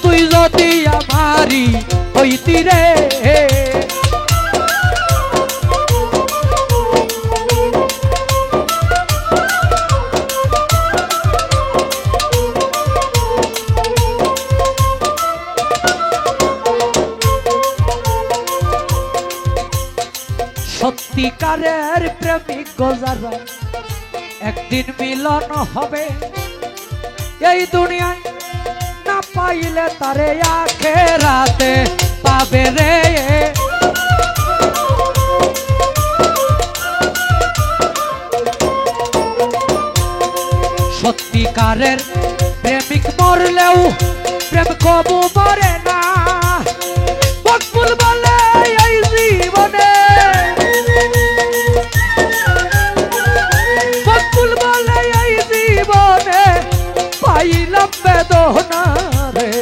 তুই যদি আমারি হইতি রে সত্যিকারের প্রেমিক যারা একদিন মিলন হবে এই দুনিয়ায় না পাইলে তারে আখেরাতে পাবে রে সত্যিকারের প্রেমিক মরলেও প্রেম কবু মরে না মকবুল বলে এই জীবনে মকবুল বলে এই জীবনে পাইলাম বেদনা রে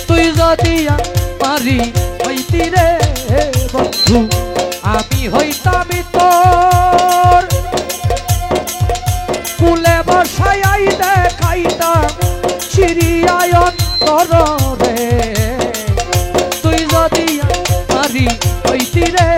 তুই যদি আমারি হইতি রে বন্ধু আমি হইতাম তোর কুলে বসাই দেখাইতাম চিরিয়ায় অন্তর রে তুই যদি আমারি হইতি রে